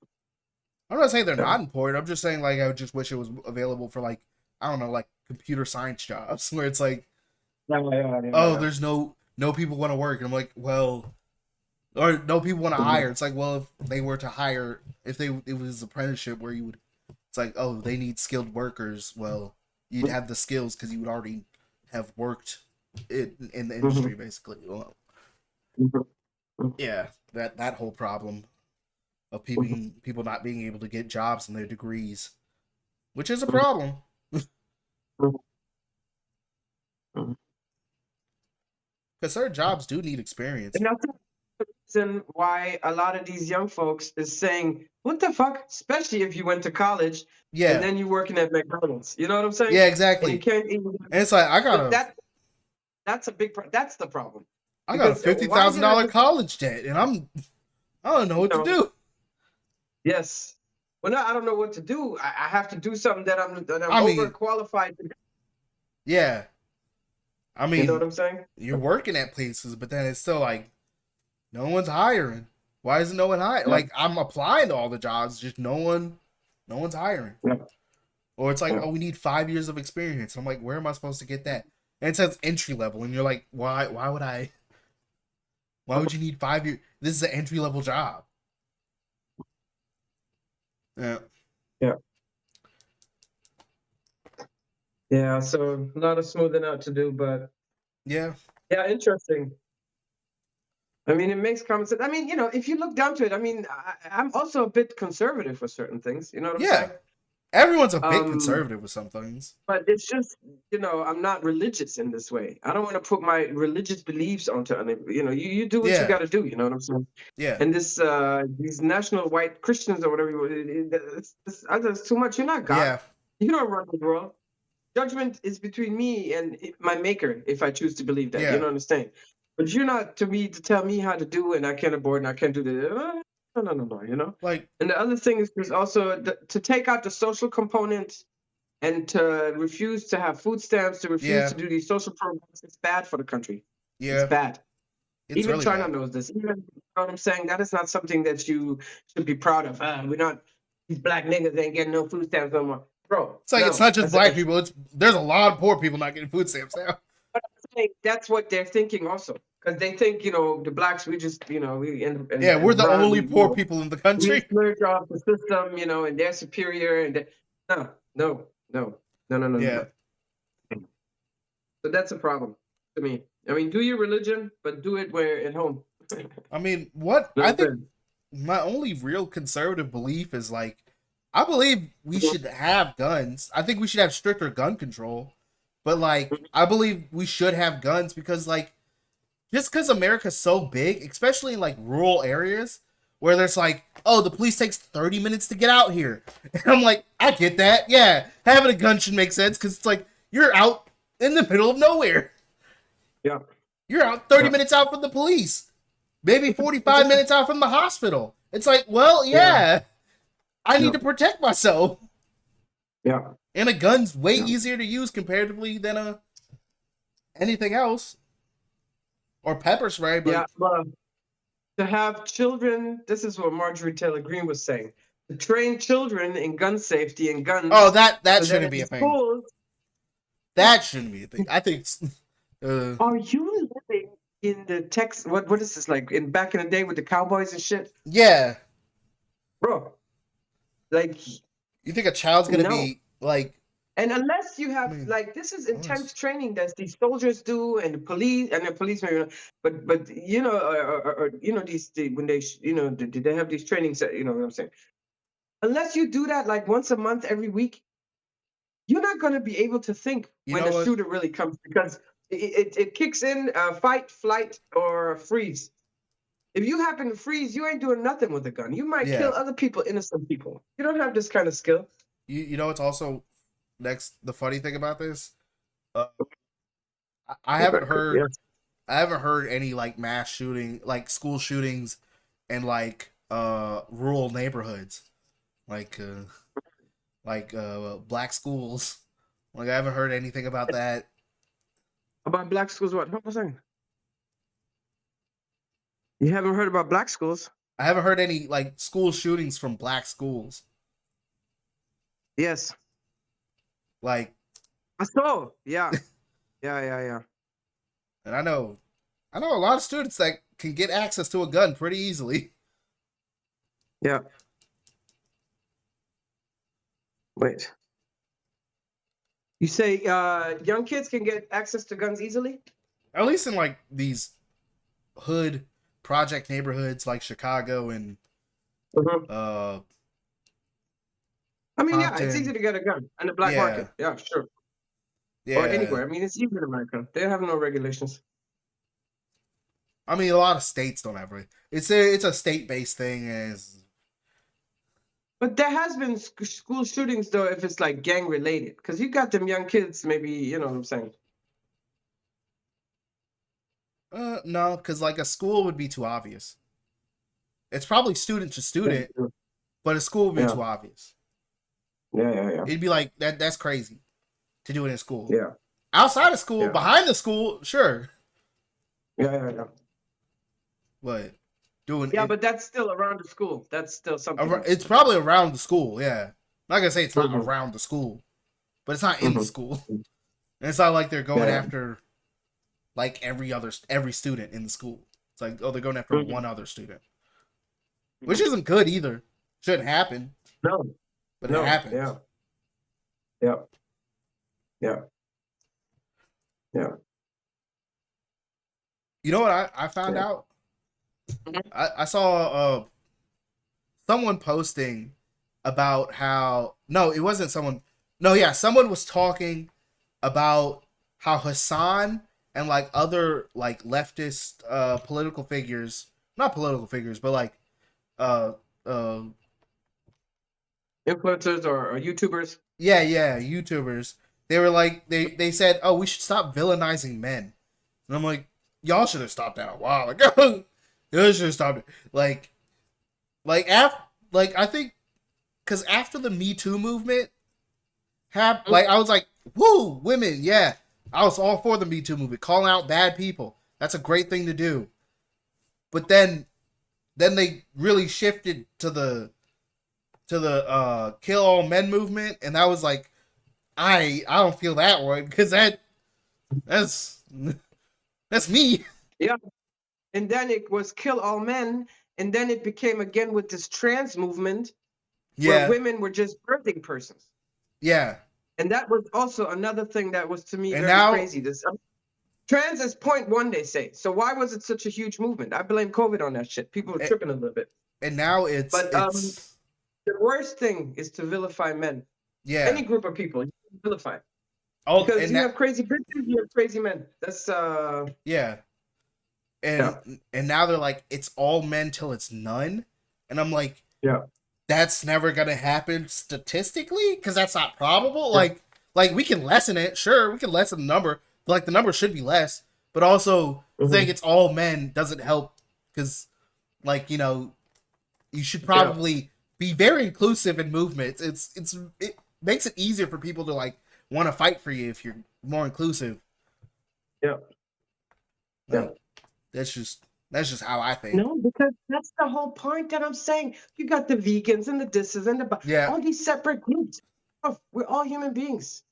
I'm not saying they're Yeah. not important. I'm just saying like I just wish it was available for like I don't know like computer science jobs where it's like Yeah. Yeah. Yeah. oh Yeah. there's no people want to work and I'm like well or no people want to hire. Mhm. It's like well if they were to hire if they it was apprenticeship where you would it's like oh they need skilled workers well you'd have the skills because you would already have worked in the industry Mhm. basically. Well, Mhm. Mhm. yeah that whole problem of Mhm. people not being able to get jobs in their degrees, which is a problem Mhm. Mhm. because certain jobs do need experience. And that's the reason why a lot of these young folks is saying, "What the fuck?" Especially if you went to college and Yeah, then you working at McDonald's. You know what I'm saying? yeah, And you exactly. can't even. And it's like But that's a big. That's the problem. I got a Because fifty why thousand did I dollar just? college debt, and I don't know You what to know. do. Yes. Well, now I don't know what to do. I have to do something that I'm I mean, overqualified to do. yeah, I You know what mean, I'm saying? you're working at places, but then it's still like no one's hiring. Why isn't no one hiring? Yeah. Like I'm applying to all the jobs, just no one's hiring. Yeah. Or it's like, Yeah. oh, we need 5 years of experience. I'm like, where am I supposed to get that? And it says entry level, and you're like, why? Why would I? Why would you need 5 years? This is an entry level job. Yeah, Yeah. Yeah. So a lot of smoothing out to do, but yeah, yeah, interesting. I mean, it makes common sense. I mean, if you look down to it, I mean, I'm also a bit conservative for certain things. You know what I'm yeah. saying? Everyone's a bit Um, conservative with some things. but it's just, I'm not religious in this way. I don't want to put my religious beliefs onto other. You do what you Yeah, got to do. You know what I'm saying? yeah, And these national white Christians or whatever, it's too much. You're not God. yeah. You don't run the world. Judgment is between me and my maker if I choose to believe that. You Yeah, don't understand? But you're not to me to tell me how to do and I can't abort and I can't do that. No, no, no, no, like And the other thing is there's also to take out the social component and to refuse to have food stamps, to refuse to yeah, do these social programs. It's bad for the country. It's yeah. bad. It's Even really China bad. knows this. Even, you know what I'm saying? That is not something that you should be proud of. We're not, these black niggas ain't getting no food stamps no more. Bro, It's like it's no. not just black people. It's there's a lot of poor people not getting food stamps now. But I'm saying that's what they're thinking also. Because they think, the blacks, we just, we Yeah, we're and the brown, only poor people in the we country. splurge off the system, and they're superior. No, no, no, no, no, no, Yeah, no. So that's a problem to me. I mean, do your religion, but do it where at home. I mean, what No I think offense. my only real conservative belief is like I believe we should have guns. I think we should have stricter gun control. But like I believe we should have guns because like just because America's so big, especially in like rural areas where there's like, oh, the police takes 30 minutes to get out here. And I'm like, I get that. Yeah, having a gun should make sense because it's like you're out in the middle of nowhere. Yeah, You're out 30 yeah. minutes out from the police, maybe It's 45 just, minutes out from the hospital. It's like, well, yeah, yeah, I yeah, need to protect myself. yeah, And a gun's way yeah. easier to use comparatively than anything else or pepper spray. But Yeah, well, to have children, this is what Marjorie Taylor Greene was saying, to train children in gun safety and oh, guns that so that shouldn't in be a thing. schools, That shouldn't be a thing. I think. are you living in the Tex? What is this like in back in the day with the cowboys and shit, Yeah, bro? Like, you think a child's gonna no. be like? And unless you I have mean, like this is honest. intense training that these soldiers do and the policemen, but when they they have these trainings that you know what I'm saying. Unless you do that like once a month every week, you're not going to be able to think You when know a what? shooter really comes, because it kicks in fight, flight, or freeze. If you happen to freeze, you ain't doing nothing with a gun. You might kill Yeah. other people, innocent people. You don't have this kind of skill. You know what's also next the funny thing about this? Uh, I haven't heard Yes. I haven't heard any like mass shooting, like school shootings in like rural neighborhoods. Like black schools. Like I haven't heard anything about that. About black schools, what? Hold on a second. You haven't heard about black schools? I haven't heard any like school shootings from black schools. Yes. Like I saw. Yeah. Yeah. and I know a lot of students that can get access to a gun pretty easily. Yeah. Wait. You say young kids can get access to guns easily? At least in like these hood project neighborhoods like Chicago and Mhm. uh I mean, yeah, it's easy Compton. to get a gun in the black Yeah. market. Yeah, sure. Or Yeah. anywhere. I mean, it's easy in America. They have no regulations. I mean a lot of states don't have it. It's a state based thing as But there has been school shootings, though, if it's like gang related, because you got them young kids, maybe, you know what I'm saying? no, because like a school would be too obvious. It's probably student to student, but a school would be Yeah, too obvious. yeah. It'd be like that's crazy to do it in school. Yeah, Outside of school, yeah. behind the school, sure. Yeah. But doing Yeah, it but that's still around the school. That's still something else. it's probably around the school, yeah. I'm not gonna say it's not Mm-hmm. around the school, but it's not in the Mm-hmm. school. And it's not like they're going Yeah. after like every student in the school. It's like, oh, they're going after Mm-hmm. one other student. Which isn't good either. Shouldn't happen, No, but it no. happens. Yeah. Yeah. You know what I found Yeah. out? Mhm. I saw someone posting about how no, it wasn't someone. No, yeah, someone was talking about how Hassan and like other like leftist political figures, not political figures, but like uh uh Influencers or YouTubers. yeah, YouTubers. They were like they said, "Oh, we should stop villainizing men." And I'm like, "Y'all should have stopped that a while ago. Y'all should have stopped it." After like I think cuz after the Me Too movement like I was like, "Woo, women, yeah." I was all for the Me Too movement, calling out bad people. That's a great thing to do. But then they really shifted to the kill all men movement, and that was like I don't feel that way because that's that's me. Yeah. And then it was kill all men. And then it became again with this trans movement where Yeah, women were just birthing persons. yeah. And that was also another thing that was to me And very now crazy. This trans is point one, they say. So why was it such a huge movement? I blame COVID on that shit. People are tripping a little bit. and now But it's the worst thing is to vilify men. yeah. Any group of people, you can vilify. Oh, Because and you that have crazy bitches, you have crazy men. That's yeah. yeah. And now they're like it's all men till it's none, and I'm like Yeah. that's never gonna happen statistically because that's not probable. Yeah. Like we can lessen it, sure, we can lessen the number, but like the number should be less. But also saying Mhm. it's all men doesn't help because like you should Yeah. probably be very inclusive in movements. It makes it easier for people to like want to fight for you if you're more inclusive. Yeah. Yeah. Like that's just how I think. No, because that's the whole point that I'm saying. You got the vegans and the disses and Yeah, all these separate groups. We're all human beings.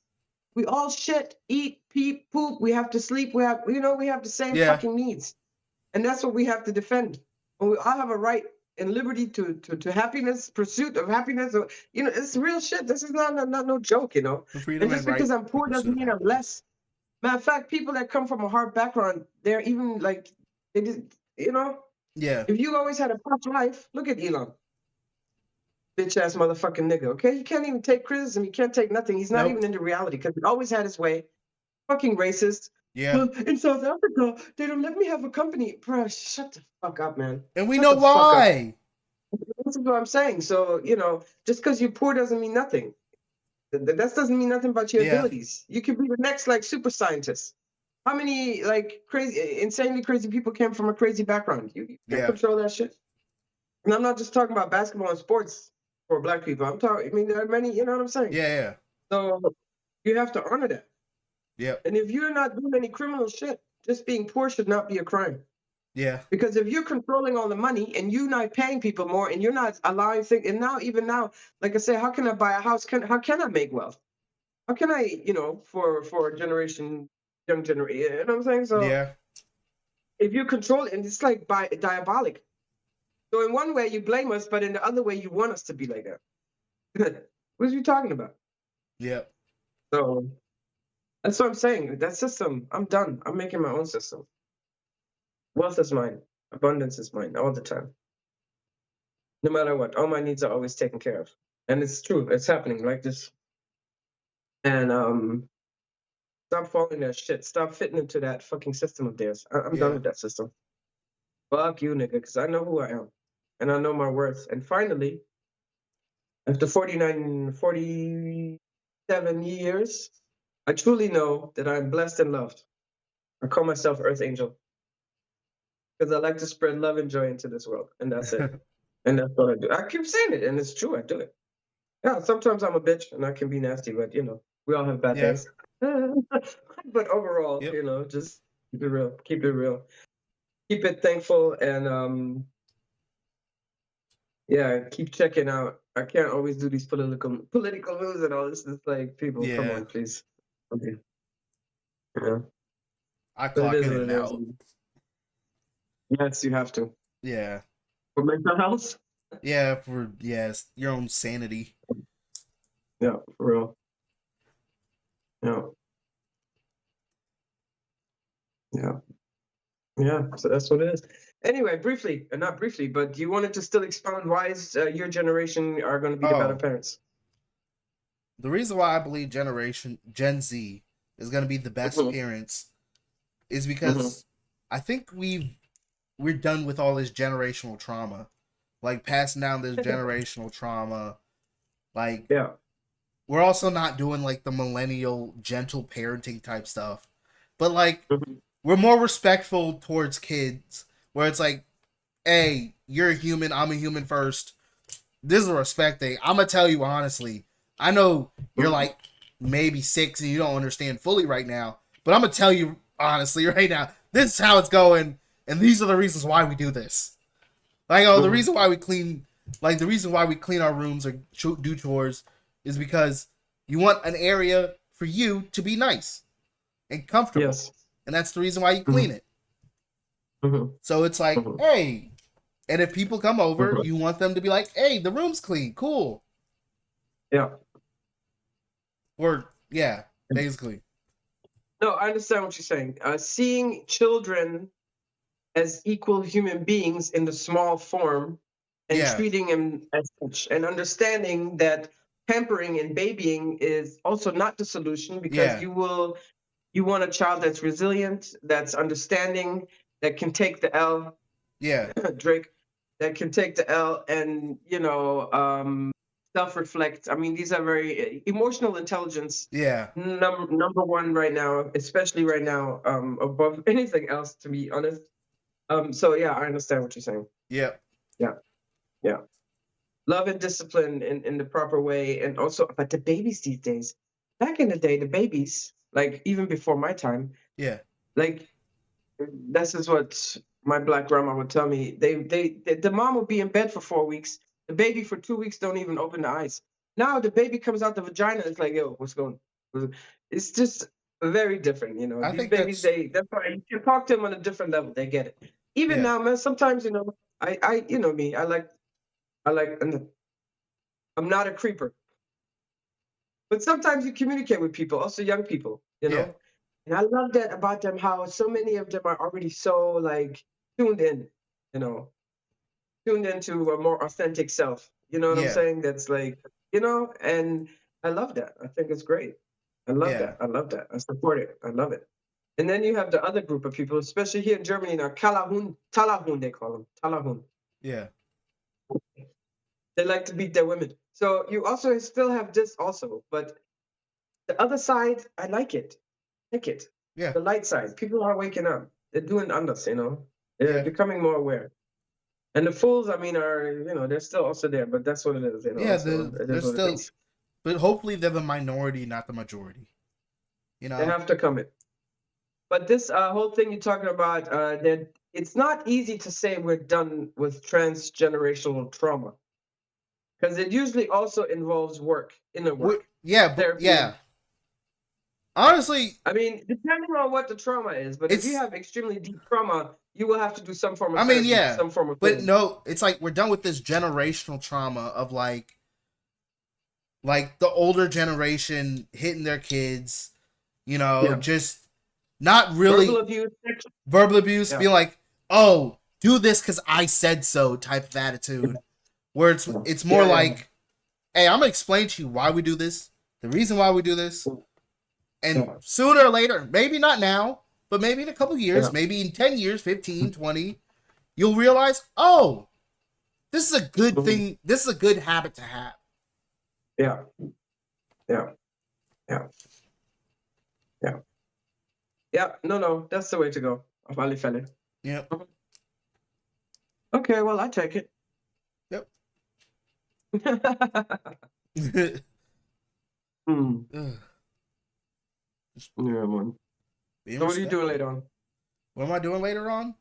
We all shit, eat, pee, poop. We have to sleep. We have the same yeah, fucking needs, and that's what we have to defend. And we all have a right and liberty to happiness, pursuit of happiness. It's real shit. This is not no joke. the And freedom and just right because I'm poor pursuit doesn't of mean I'm happiness. less. Matter of fact, people that come from a hard background, they're even like they just. Yeah, If you always had a tough life, look at Elon. bitch ass motherfucking nigga. Okay, you can't even take criticism. You can't take nothing. He's not Nope. even into reality because he always had his way. Fucking racist. Yeah. Well, in South Africa, they don't let me have a company. Bruh, shut the fuck up, man. And we Shut know the fuck up. why. This is what I'm saying. So, just because you're poor doesn't mean nothing. That doesn't mean nothing about your Yeah. abilities. You could be the next like super scientist. How many like crazy, insanely crazy people came from a crazy background? You can't Yeah. control that shit. And I'm not just talking about basketball and sports for black people. I'm talking. I mean, there are many. You know what I'm saying? Yeah. Yeah. So you have to honor that. Yep. And if you're not doing any criminal shit, just being poor should not be a crime. Yeah. Because if you're controlling all the money and you're not paying people more and you're not allowing things, and now even now, like I say, how can I buy a house? How can I make wealth? How can I, for a generation, young generation, you know what I'm saying? So Yeah. if you control it, and it's like diabolic. So in one way you blame us, but in the other way you want us to be like that. What are you talking about? Yep. So that's what I'm saying. That system, I'm done. I'm making my own system. Wealth is mine. Abundance is mine all the time. No matter what. All my needs are always taken care of. And it's true. It's happening like this. And stop following that shit. Stop fitting into that fucking system of theirs. I'm done Yeah. with that system. Fuck you, nigga, because I know who I am. And I know my worth. And finally, after 47 years, I truly know that I'm blessed and loved. I call myself Earth Angel because I like to spread love and joy into this world. And that's it. And that's what I do. I keep saying it, and it's true. I do it. Yeah, sometimes I'm a bitch and I can be nasty, but we all have bad Yeah. days. But overall, Yep. just keep it real. Keep it real. Keep it thankful and yeah, keep checking out. I can't always do these political moves and all this. It's like people, come Yeah. on, please. Okay. Yeah. I But it clock is in what and it is. out. Yes, you have to. Yeah. For mental health? Yeah. For yes, your own sanity. Yeah, for real. Yeah. Yeah. Yeah. So that's what it is. Anyway, briefly, not briefly, but you wanted to still expound why is your generation are going to be the better Oh, parents? the reason why I believe Generation Gen Z is gonna be the best Hmm. parents is Hmm. because I think we're done with all this generational trauma, like passing down this generational trauma. Like Yeah. we're also not doing like the millennial gentle parenting type stuff, but like Hmm. we're more respectful towards kids, where it's like, hey, you're a human, I'm a human first. This is a respect thing. I'm gonna tell you honestly. I know you're Hmm. like maybe 6 and you don't understand fully right now, but I'm gonna tell you honestly right now. This is how it's going, and these are the reasons why we do this. Like, oh, the Hmm. reason why we clean, like the reason why we clean our rooms or do chores, is because you want an area for you to be nice and comfortable, Yes. and that's the reason why you Hmm. clean it. Hmm. So it's like, Hmm. hey, and if people come over, Hmm. you want them to be like, hey, the room's clean, cool, Yeah. or yeah, basically, No, I understand what you're saying. Seeing children as equal human beings in the small form and yeah, treating them as such and understanding that pampering and babying is also not the solution because yeah, you want a child that's resilient, that's understanding, that can take the L, yeah, Drake, that can take the L and self-reflect. I mean, these are very emotional intelligence. yeah, Number one right now, especially right now, above anything else, to be honest. So yeah, I understand what you're saying. yeah, Yeah, yeah. Love and discipline in the proper way, and also, but the babies these days, back in the day, the babies, like even before my time, yeah, like this is what my black grandma would tell me. The mom would be in bed for 4 weeks. The baby for 2 weeks don't even open the eyes. Now the baby comes out the vagina. It's like, yo, what's going? It's just very different. I These think babies, that's that's why you can talk to them on a different level. They get it. Even yeah, now, man. Sometimes, you know me. And I'm not a creeper, but sometimes you communicate with people, also young people. yeah, And I love that about them, how so many of them are already so like tuned in, you know, tuned into a more authentic self. You know what I'm Yeah. saying? That's like, and I love that. I think it's great. I love Yeah. that. I love that. I support it. I love it. And then you have the other group of people, especially here in Germany now, Talahun, they call them. Talahun. Yeah. They like to beat their women. So you also still have this also, but the other side, I like it. Like it. Yeah. The light side. People are waking up. They're doing unders. They're Yeah. becoming more aware. And the fools, I mean, they're still also there, but that's what it is. Yeah. So it They're is what it still, is. but hopefully they're the minority, not the majority. They have to come in. But this whole thing you're talking about, that it's not easy to say we're done with transgenerational trauma because it usually also involves work, inner work, Yeah. But therapy. yeah. Honestly, I mean, depending on what the trauma is, but if you it's. have extremely deep trauma, you will have to do some form I of mean, therapy, yeah. some form of But healing. no, it's like we're done with this generational trauma of like the older generation hitting their kids, Yeah. just not Verbal really abuse. verbal abuse, Yeah. being like, "Oh, do this because I said so" type of attitude. Where it's more Yeah. Yeah. like, "Hey, I'm gonna explain to you why we do this, the reason why we do this, and Yeah. sooner or later, maybe not now, but maybe in a couple years, Yeah. maybe in 10 years, 15, 20, you'll realize, oh, this is a good Mhm. thing. This is a good habit to have." Yeah. Yeah. Yeah. Yeah. Yeah. No, no, that's the way to go. Of Ali Fele. Yep. Okay, well, I take it. Yep. Hmm. Ugh, just Yeah, man. being So what are you doing respectful. later on? What am I doing later on?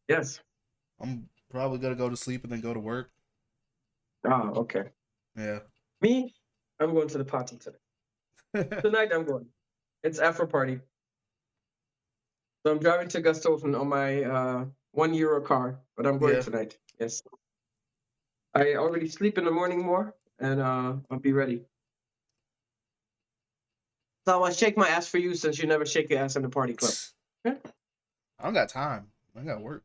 Yes. I'm probably gonna go to sleep and then go to work. Ah, okay. Yeah. Me, I'm going to the party tonight. Tonight I'm going. It's Afro party. So I'm driving to Gusthofen on my €1 car, but I'm going Yeah. tonight. Yes. I already sleep in the morning more, and I'll be ready. So I'll shake my ass for you since you never shake your ass in the party club. Okay? I don't got time. I got work.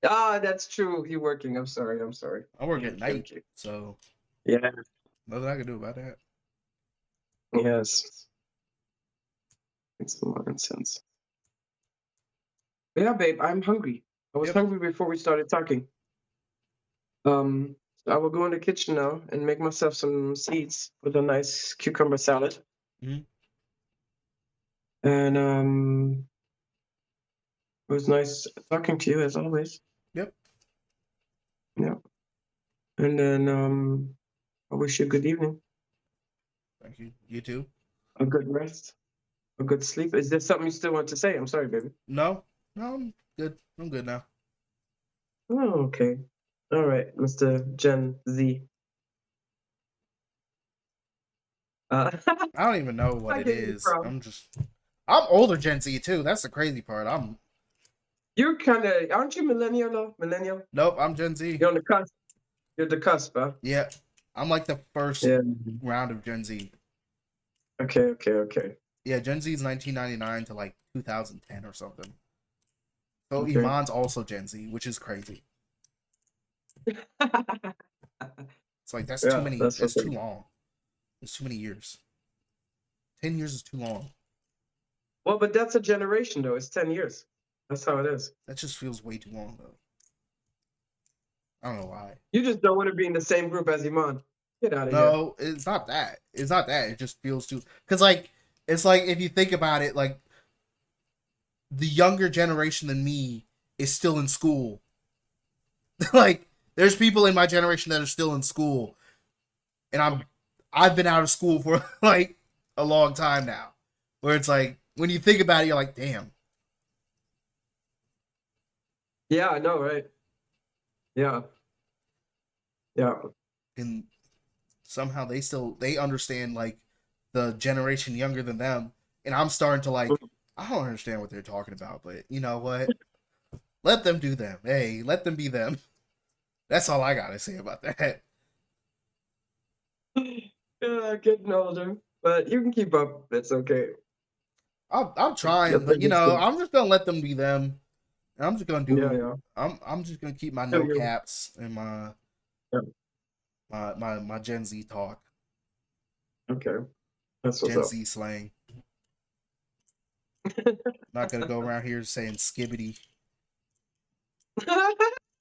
Ah, that's true. You're working. I'm sorry. I'm sorry. I work at Okay, night, okay. so Yeah. nothing I can do about that. Yes. Makes a lot of sense. Yeah, babe, I'm hungry. I was Yep. hungry before we started talking. I will go in the kitchen now and make myself some seeds with a nice cucumber salad. Mm-hmm. And it was nice talking to you as always. Yep. Yeah. And then I wish you a good evening, Thank you. You too. a good rest, a good sleep. Is there something you still want to say? I'm sorry, baby. No. No, I'm good. I'm good now. Oh, okay. All right, Mr. Gen Z. Uh, I don't even know what I it get you is. from. I'm older Gen Z too. That's the crazy part. You're kind of, aren't you millennial though? Millennial? Nope, I'm Gen Z. You're on the cusp. You're the cusp, huh? Yeah. I'm like the first Yeah. round of Gen Z. Okay, okay, okay. Yeah, Gen Z is 1999 to like 2010 or something. So Okay. Iman's also Gen Z, which is crazy. It's like that's too Yeah, many. that's That's what's up. too long. It's too many years. 10 years is too long. Well, but that's a generation though. It's 10 years. That's how it is. That just feels way too long though. I don't know why. You just don't want to be in the same group as Iman. Get out of here. No, it's not that. It's not that. It just feels too. Because like it's like if you think about it, like the younger generation than me is still in school. Like there's people in my generation that are still in school, and I've been out of school for like a long time now. Where it's like when you think about it, you're like, damn. Yeah, I know, right? Yeah, yeah. And somehow they understand like the generation younger than them, and I'm starting to like I don't understand what they're talking about, but you know what? Let them do them. Hey, let them be them. That's all I gotta say about that. Yeah, getting older, but you can keep up. That's okay. I'm I trying, but think it's good. I'm just gonna let them be them, And I'm just gonna Yeah, do. yeah. I'm just gonna keep my Feel no you. caps and Yeah. my Gen Z talk, Okay. That's what's Gen up. Z slang. Not gonna go around here saying skibbity.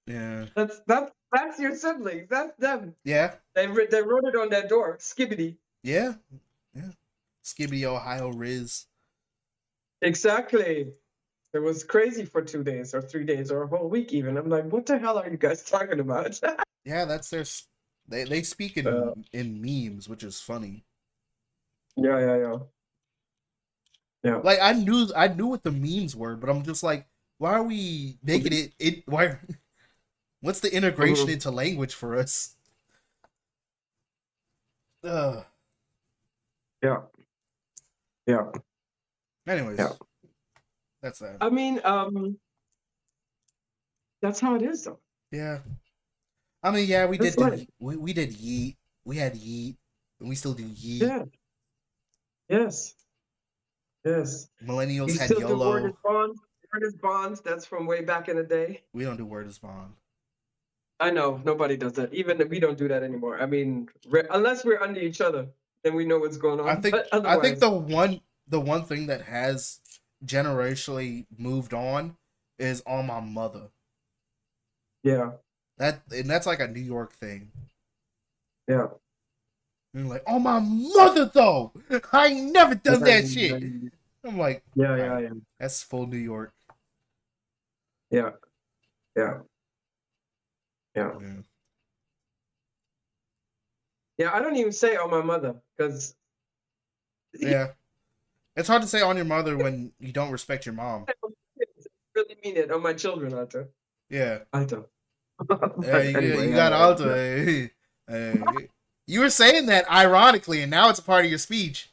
Yeah. That's your siblings. That's them. Yeah. They wrote it on their door. Skibbity. Yeah. Yeah. Skibbity Ohio Riz. Exactly. It was crazy for 2 days or 3 days or a whole week even. I'm like, what the hell are you guys talking about? Yeah, that's their. They speak uh, in memes, which is funny. yeah, yeah, yeah, yeah. Like I knew what the memes were, but I'm just like, why are we making it? Why? What's the integration Mhm. into language for us? Ugh. Yeah, yeah, yeah. Anyways, that's that. I mean, that's how it is, though. Yeah. I mean, yeah, It's like, we did yeet. We had yeet, and we still do yeet. yeah, yes, yes. You Millennials had still do word is YOLO. bond. Word is bond. That's from way back in the day. We don't do word is bond. I know nobody does that. Even we don't do that anymore. I mean, unless we're under each other, then we know what's going on. But I think otherwise, the one thing that has generationally moved on is on my mother. yeah, That's like a New York thing. yeah. And like, oh my mother though, I ain't never done that shit. Yeah, I'm like, yeah, all yeah, right, yeah, that's full New York. yeah, yeah, yeah. Yeah, Yeah, I don't even say "oh my mother" because yeah. It's hard to say on your mother when you don't respect your mom. really mean it on my children, Arthur. Yeah, Arthur. But anyway, you yeah, got yeah, Alta. yeah. You were saying that ironically, and now it's a part of your speech.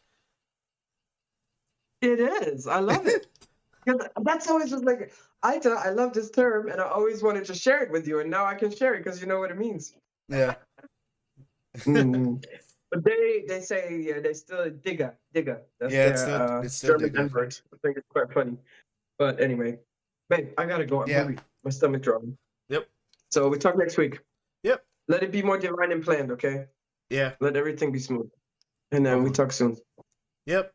It is. I love it. 'Cause that's always just like, Aita, I love this term, and I always wanted to share it with you, and now I can share it because you know what it means. Yeah, Mm. But they say yeah, they still digger. That's yeah. their It's still German digga. N-word. I think it's quite funny. But anyway, babe, I gotta go. I'm Yeah. hungry. My stomach drawing. Yep. So we talk next week. Yep. Let it be more divine and planned, okay? Yeah. Let everything be smooth. And then we Hopefully. talk soon. Yep.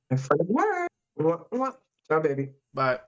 Have fun at work. Mwah, mwah. Ciao, baby. Bye.